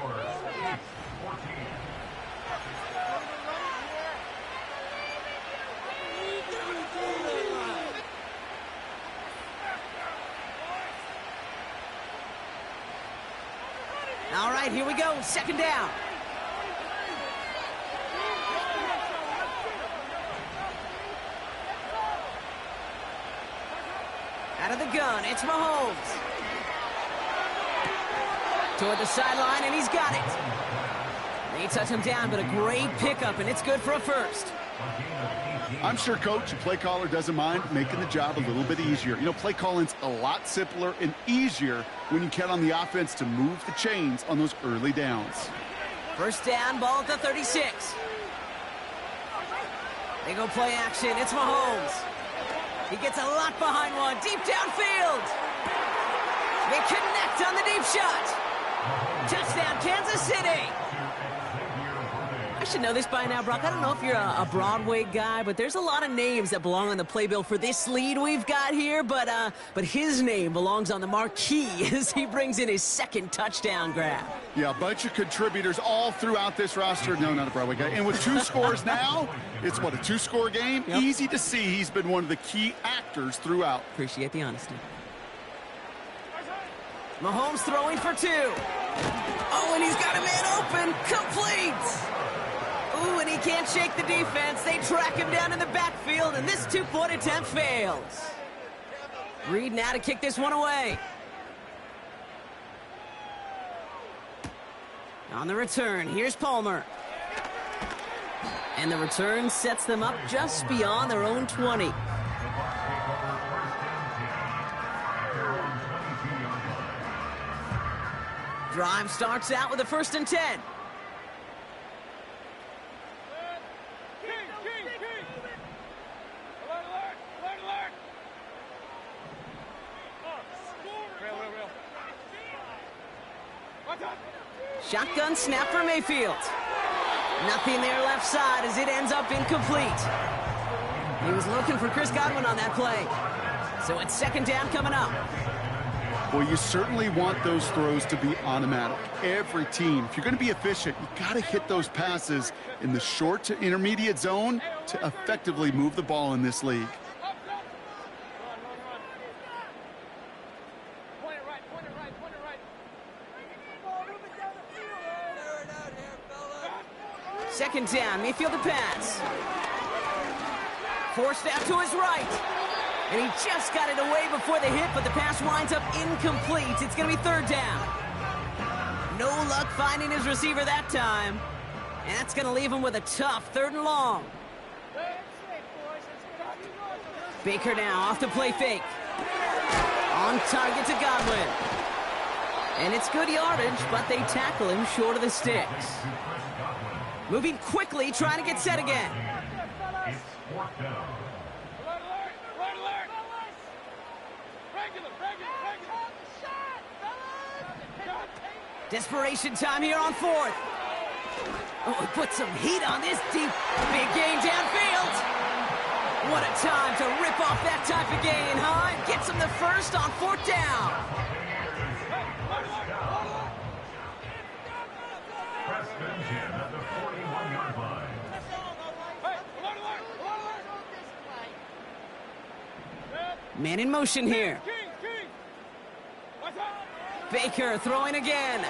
All right, here we go. 2nd down. Out of the gun, it's Mahomes. Toward the sideline, and he's got it. They touch him down, but a great pickup, and it's good for a 1st. I'm sure coach and play caller doesn't mind making the job a little bit easier. You know, play calling's a lot simpler and easier when you count on the offense to move the chains on those early downs. 1st down, ball at the 36. They go play action. It's Mahomes. He gets a lot behind one. Deep downfield. They connect on the deep shot. Touchdown, Kansas City. I should know this by now, Brock. I don't know if you're a Broadway guy, but there's a lot of names that belong on the playbill for this lead we've got here. But his name belongs on the marquee as he brings in his 2nd touchdown grab. Yeah, a bunch of contributors all throughout this roster. No, not a Broadway guy. And with 2 scores now, it's what, a 2-score game? Yep. Easy to see he's been one of the key actors throughout. Appreciate the honesty. Mahomes throwing for 2. Oh, and he's got a man open. Complete. Ooh, and he can't shake the defense. They track him down in the backfield, and this 2-point attempt fails. Reed now to kick this one away. On the return, here's Palmer. And the return sets them up just beyond their own 20. Drive starts out with a 1st and 10. Shotgun snap for Mayfield. Nothing there left side as it ends up incomplete. He was looking for Chris Godwin on that play. So it's 2nd down coming up. Well, you certainly want those throws to be automatic. Every team, if you're going to be efficient, you got to hit those passes in the short to intermediate zone to effectively move the ball in this league. Second down, Mayfield to pass. Forced out to his right. And he just got it away before the hit, but the pass winds up incomplete. It's going to be 3rd down. No luck finding his receiver that time. And that's going to leave him with a tough 3rd and long. Baker now off the play fake. On target to Godwin. And it's good yardage, but they tackle him short of the sticks. Moving quickly, trying to get set again. It's 4th down. Desperation time here on 4th. Oh, he put some heat on this deep, big gain downfield. What a time to rip off that type of gain, huh? And gets him the 1st on 4th down. Preston Jim at the 41-yard line. Man in motion here. Baker throwing again.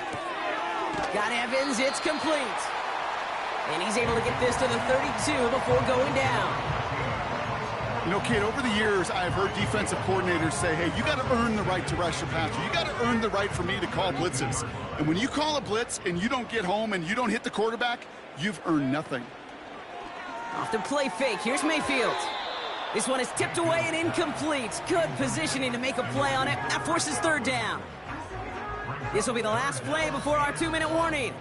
Got Evans, it's complete. And he's able to get this to the 32 before going down. You know, kid, over the years, I've heard defensive coordinators say, hey, you got to earn the right to rush your passer. You got to earn the right for me to call blitzes. And when you call a blitz and you don't get home and you don't hit the quarterback, you've earned nothing. Off the play fake, here's Mayfield. This one is tipped away and incomplete. Good positioning to make a play on it. That forces third down. This will be the last play before our 2-minute warning.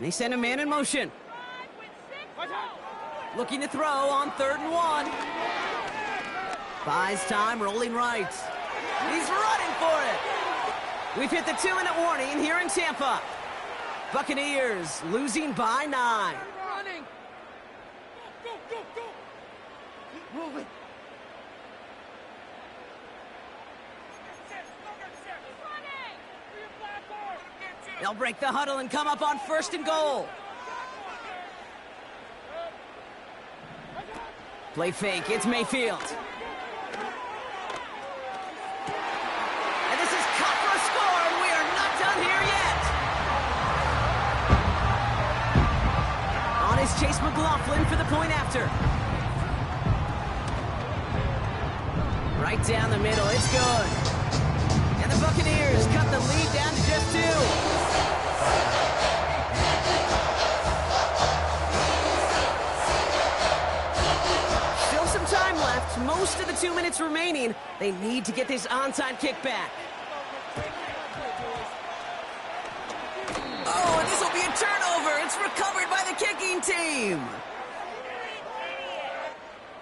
They send a man in motion. Looking to throw on 3rd and 1. Buys time, rolling right. He's running for it. We've hit the 2-minute warning here in Tampa. Buccaneers losing by 9. Running. Go, go, go, go. Keep moving. They'll break the huddle and come up on 1st and goal. Play fake, it's Mayfield. And this is caught for a score, and we are not done here yet. On is Chase McLaughlin for the point after. Right down the middle, it's good. And the Buccaneers cut the lead down to just 2. Time left, most of the 2 minutes remaining. They need to get this onside kick back. Oh, and this will be a turnover. It's recovered by the kicking team.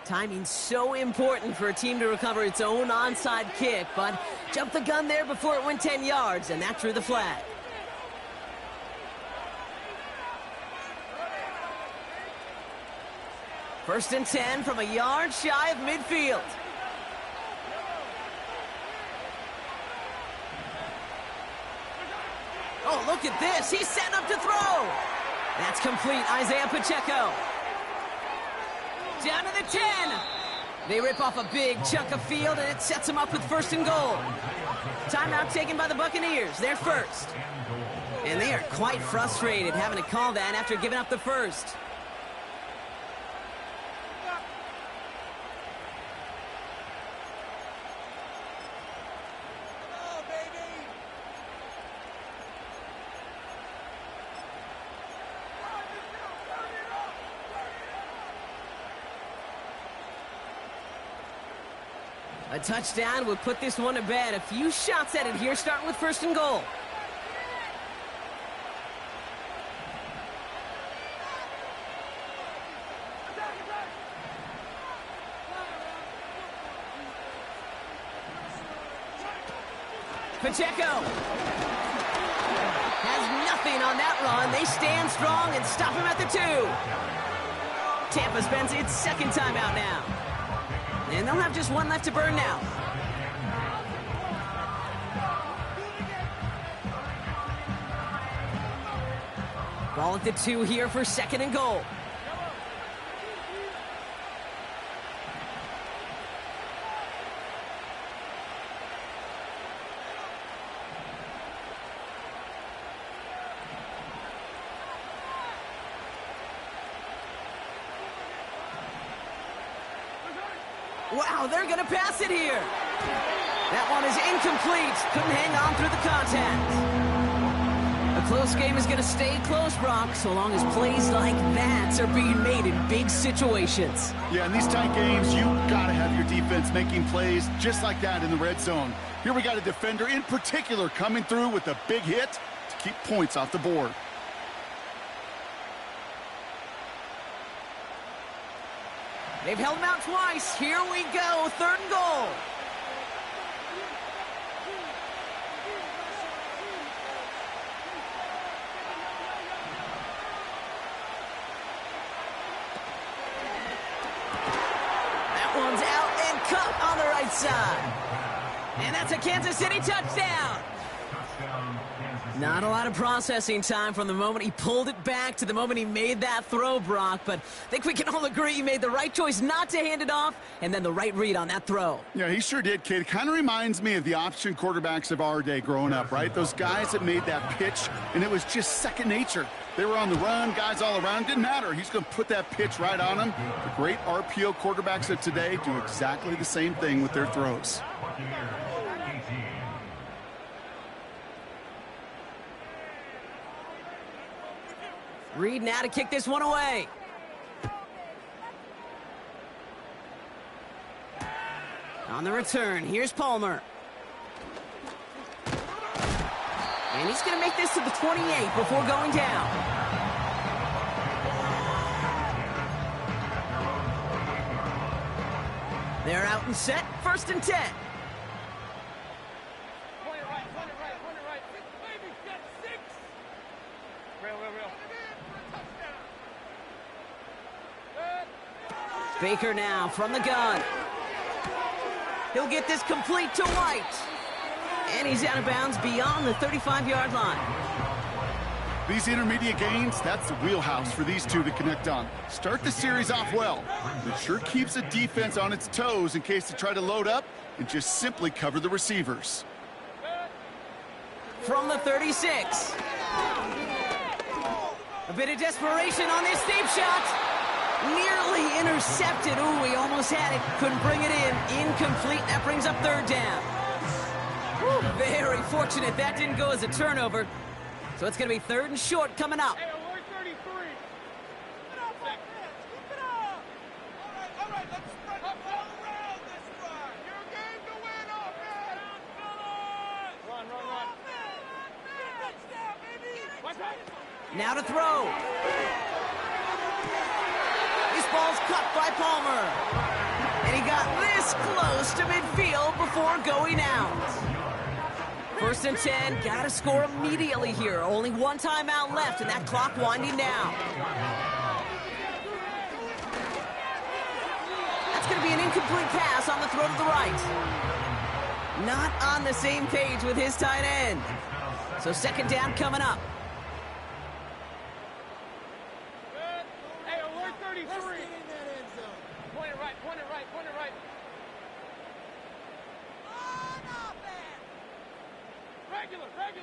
Timing's so important for a team to recover its own onside kick, but jumped the gun there before it went 10 yards, and that drew the flag. First and 10 from a yard shy of midfield. Oh, look at this. He's setting up to throw. That's complete. Isaiah Pacheco. Down to the 10. They rip off a big chunk of field, and it sets them up with 1st and goal. Timeout taken by the Buccaneers. They're first. And they are quite frustrated having to call that after giving up the first. A touchdown would put this one to bed. A few shots at it here, starting with 1st and goal. Pacheco has nothing on that run. They stand strong and stop him at the 2. Tampa spends its 2nd timeout now. And they'll have just one left to burn now. Ball at the 2 here for 2nd and goal. Wow, they're going to pass it here. That one is incomplete. Couldn't hang on through the contact. A close game is going to stay close, Brock, so long as plays like that are being made in big situations. Yeah, in these tight games, you got to have your defense making plays just like that in the red zone. Here we got a defender in particular coming through with a big hit to keep points off the board. They've held him out twice. Here we go, 3rd and goal. That one's out and cut on the right side. And that's a Kansas City touchdown. Touchdown, Kansas City. Not a lot of processing time from the moment he pulled it back to the moment he made that throw, Brock. But I think we can all agree he made the right choice not to hand it off, and then the right read on that throw. Yeah, he sure did, kid. Kind of reminds me of the option quarterbacks of our day growing up, right? Those guys that made that pitch, and it was just second nature. They were on the run, guys all around. Didn't matter. He's going to put that pitch right on them. The great RPO quarterbacks of today do exactly the same thing with their throws. Buccaneers, 18. Reed now to kick this one away. On the return, here's Palmer. And he's going to make this to the 28 before going down. They're out and set, 1st and 10. Point it right. Baby, get 6. Real. Baker now from the gun. He'll get this complete to White. And he's out of bounds beyond the 35-yard line. These intermediate gains, that's the wheelhouse for these two to connect on. Start the series off well. It sure keeps the defense on its toes in case they try to load up and just simply cover the receivers. From the 36. A bit of desperation on this deep shot. Nearly intercepted. Ooh, he almost had it. Couldn't bring it in. Incomplete. That brings up 3rd down. Whew, very fortunate that didn't go as a turnover. So it's going to be 3rd and short coming up. Hey, alert 33. Keep it up, man. Keep it up. All right, let's spread the ball around this one. Your game to win, offense. Run. Touchdown, baby. Watch out. Now to throw. This ball's cut by Palmer. And he got this close to midfield before going out. 1st and 10, gotta score immediately here. Only one timeout left, and that clock winding down. That's gonna be an incomplete pass on the throw to the right. Not on the same page with his tight end. So 2nd down coming up. Hey, alert 33. Point it right. Regular. Hurry.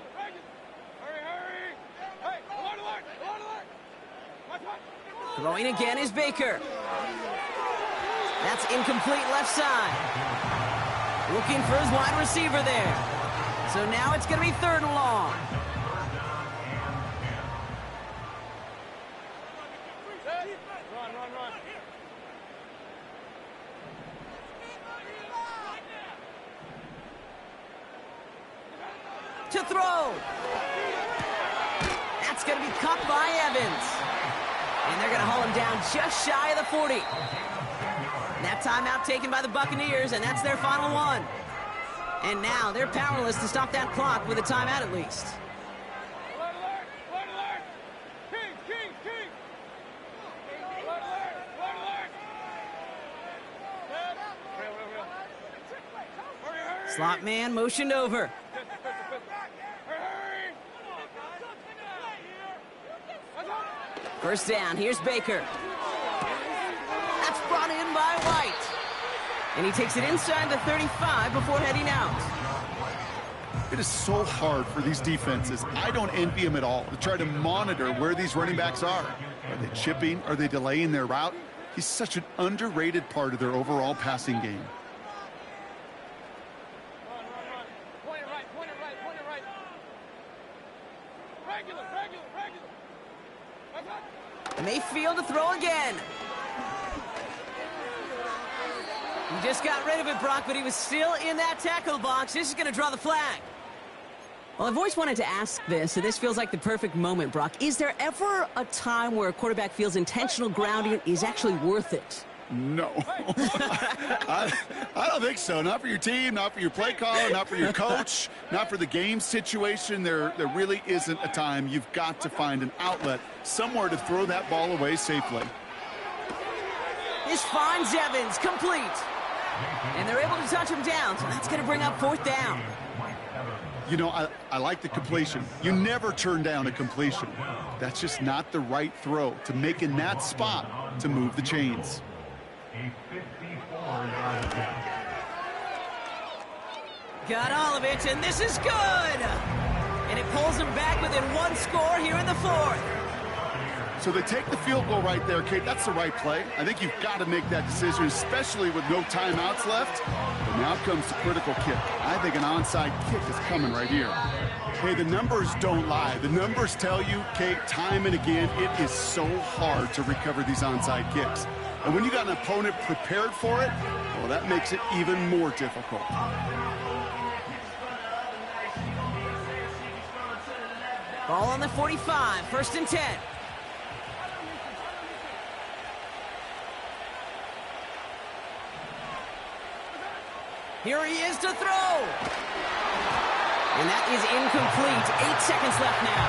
Hey, alert. Watch. Throwing again is Baker. That's incomplete left side. Looking for his wide receiver there. So now it's going to be 3rd and long. Run. To throw. That's going to be caught by Evans. And they're going to haul him down just shy of the 40. That timeout taken by the Buccaneers, and that's their final one. And now they're powerless to stop that clock with a timeout at least. Alert. King. Real. Slot man motioned over. First down, here's Baker. That's brought in by White. And he takes it inside the 35 before heading out. It is so hard for these defenses. I don't envy them at all to try to monitor where these running backs are. Are they chipping? Are they delaying their route? He's such an underrated part of their overall passing game. Run. Point it right. Regular. Mayfield to throw again. He just got rid of it, Brock, but he was still in that tackle box. This is going to draw the flag. Well, I've always wanted to ask this, and this feels like the perfect moment, Brock. Is there ever a time where a quarterback feels intentional grounding is actually worth it? No. I don't think so. Not for your team, not for your play caller, not for your coach, not for the game situation. There really isn't a time. You've got to find an outlet, somewhere to throw that ball away safely. This finds Evans, complete. And they're able to touch him down, so that's going to bring up 4th down. You know, I like the completion. You never turn down a completion. That's just not the right throw to make in that spot to move the chains. A 54-yard attempt. Got all of it, and this is good! And it pulls them back within 1 score here in the 4th. So they take the field goal right there, Kate. That's the right play. I think you've got to make that decision, especially with no timeouts left. But now comes the critical kick. I think an onside kick is coming right here. Hey, the numbers don't lie. The numbers tell you, Kate, time and again, it is so hard to recover these onside kicks. And when you got an opponent prepared for it, well, that makes it even more difficult. Ball on the 45, 1st and 10. Here he is to throw. And that is incomplete. 8 seconds left now.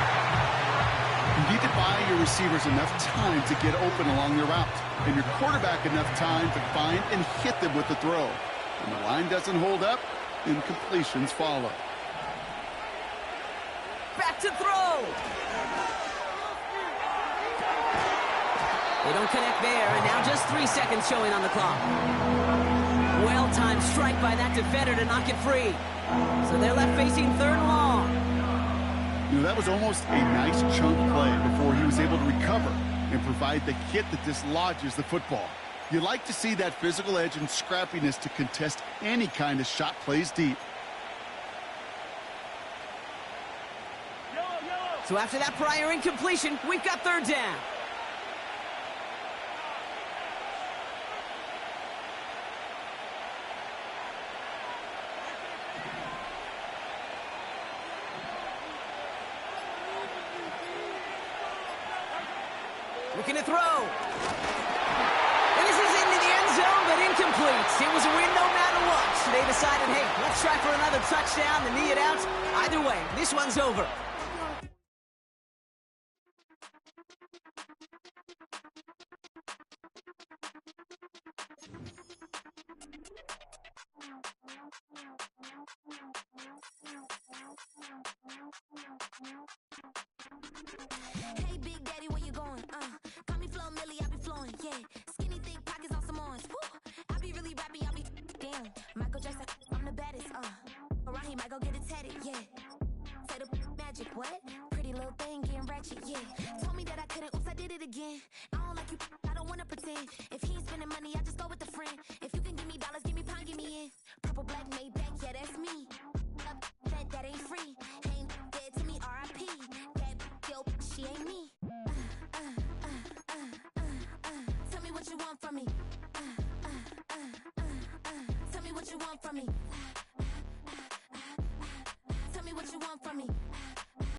You need to buy your receivers enough time to get open along their route, and your quarterback enough time to find and hit them with the throw. When the line doesn't hold up, incompletions follow. Back to throw. They don't connect there, and now just 3 seconds showing on the clock. Well-timed strike by that defender to knock it free. So they're left facing 3rd and long. You know, that was almost a nice chunk play before he was able to recover and provide the hit that dislodges the football. You like to see that physical edge and scrappiness to contest any kind of shot plays deep. So after that prior incompletion, we've got 3rd down. Looking to throw. And this is into the end zone, but incomplete. It was a win no matter what. So they decided, hey, let's try for another touchdown to knee it out. Either way, this one's over. Hey, Big Daddy, where you going? Call me Flo Millie, I be flowing, yeah. Skinny, thick pockets on some ones. Woo! I be really rapping, I be damn. Michael Jackson, I'm the baddest, Around he might go get it tatted, yeah. Say the magic, what? Pretty little thing getting ratchet, yeah. Told me that I couldn't, oops, I did it again. I don't like you, I don't wanna pretend. If he ain't spending money, I just go with a friend. If you can give me dollars, give me pound, give me in. Purple, black, made back, yeah, that's me. That ain't free. Ain't dead to me, R.I.P. That yo, she ain't me. Tell me what you want from me. Tell me what you want from me.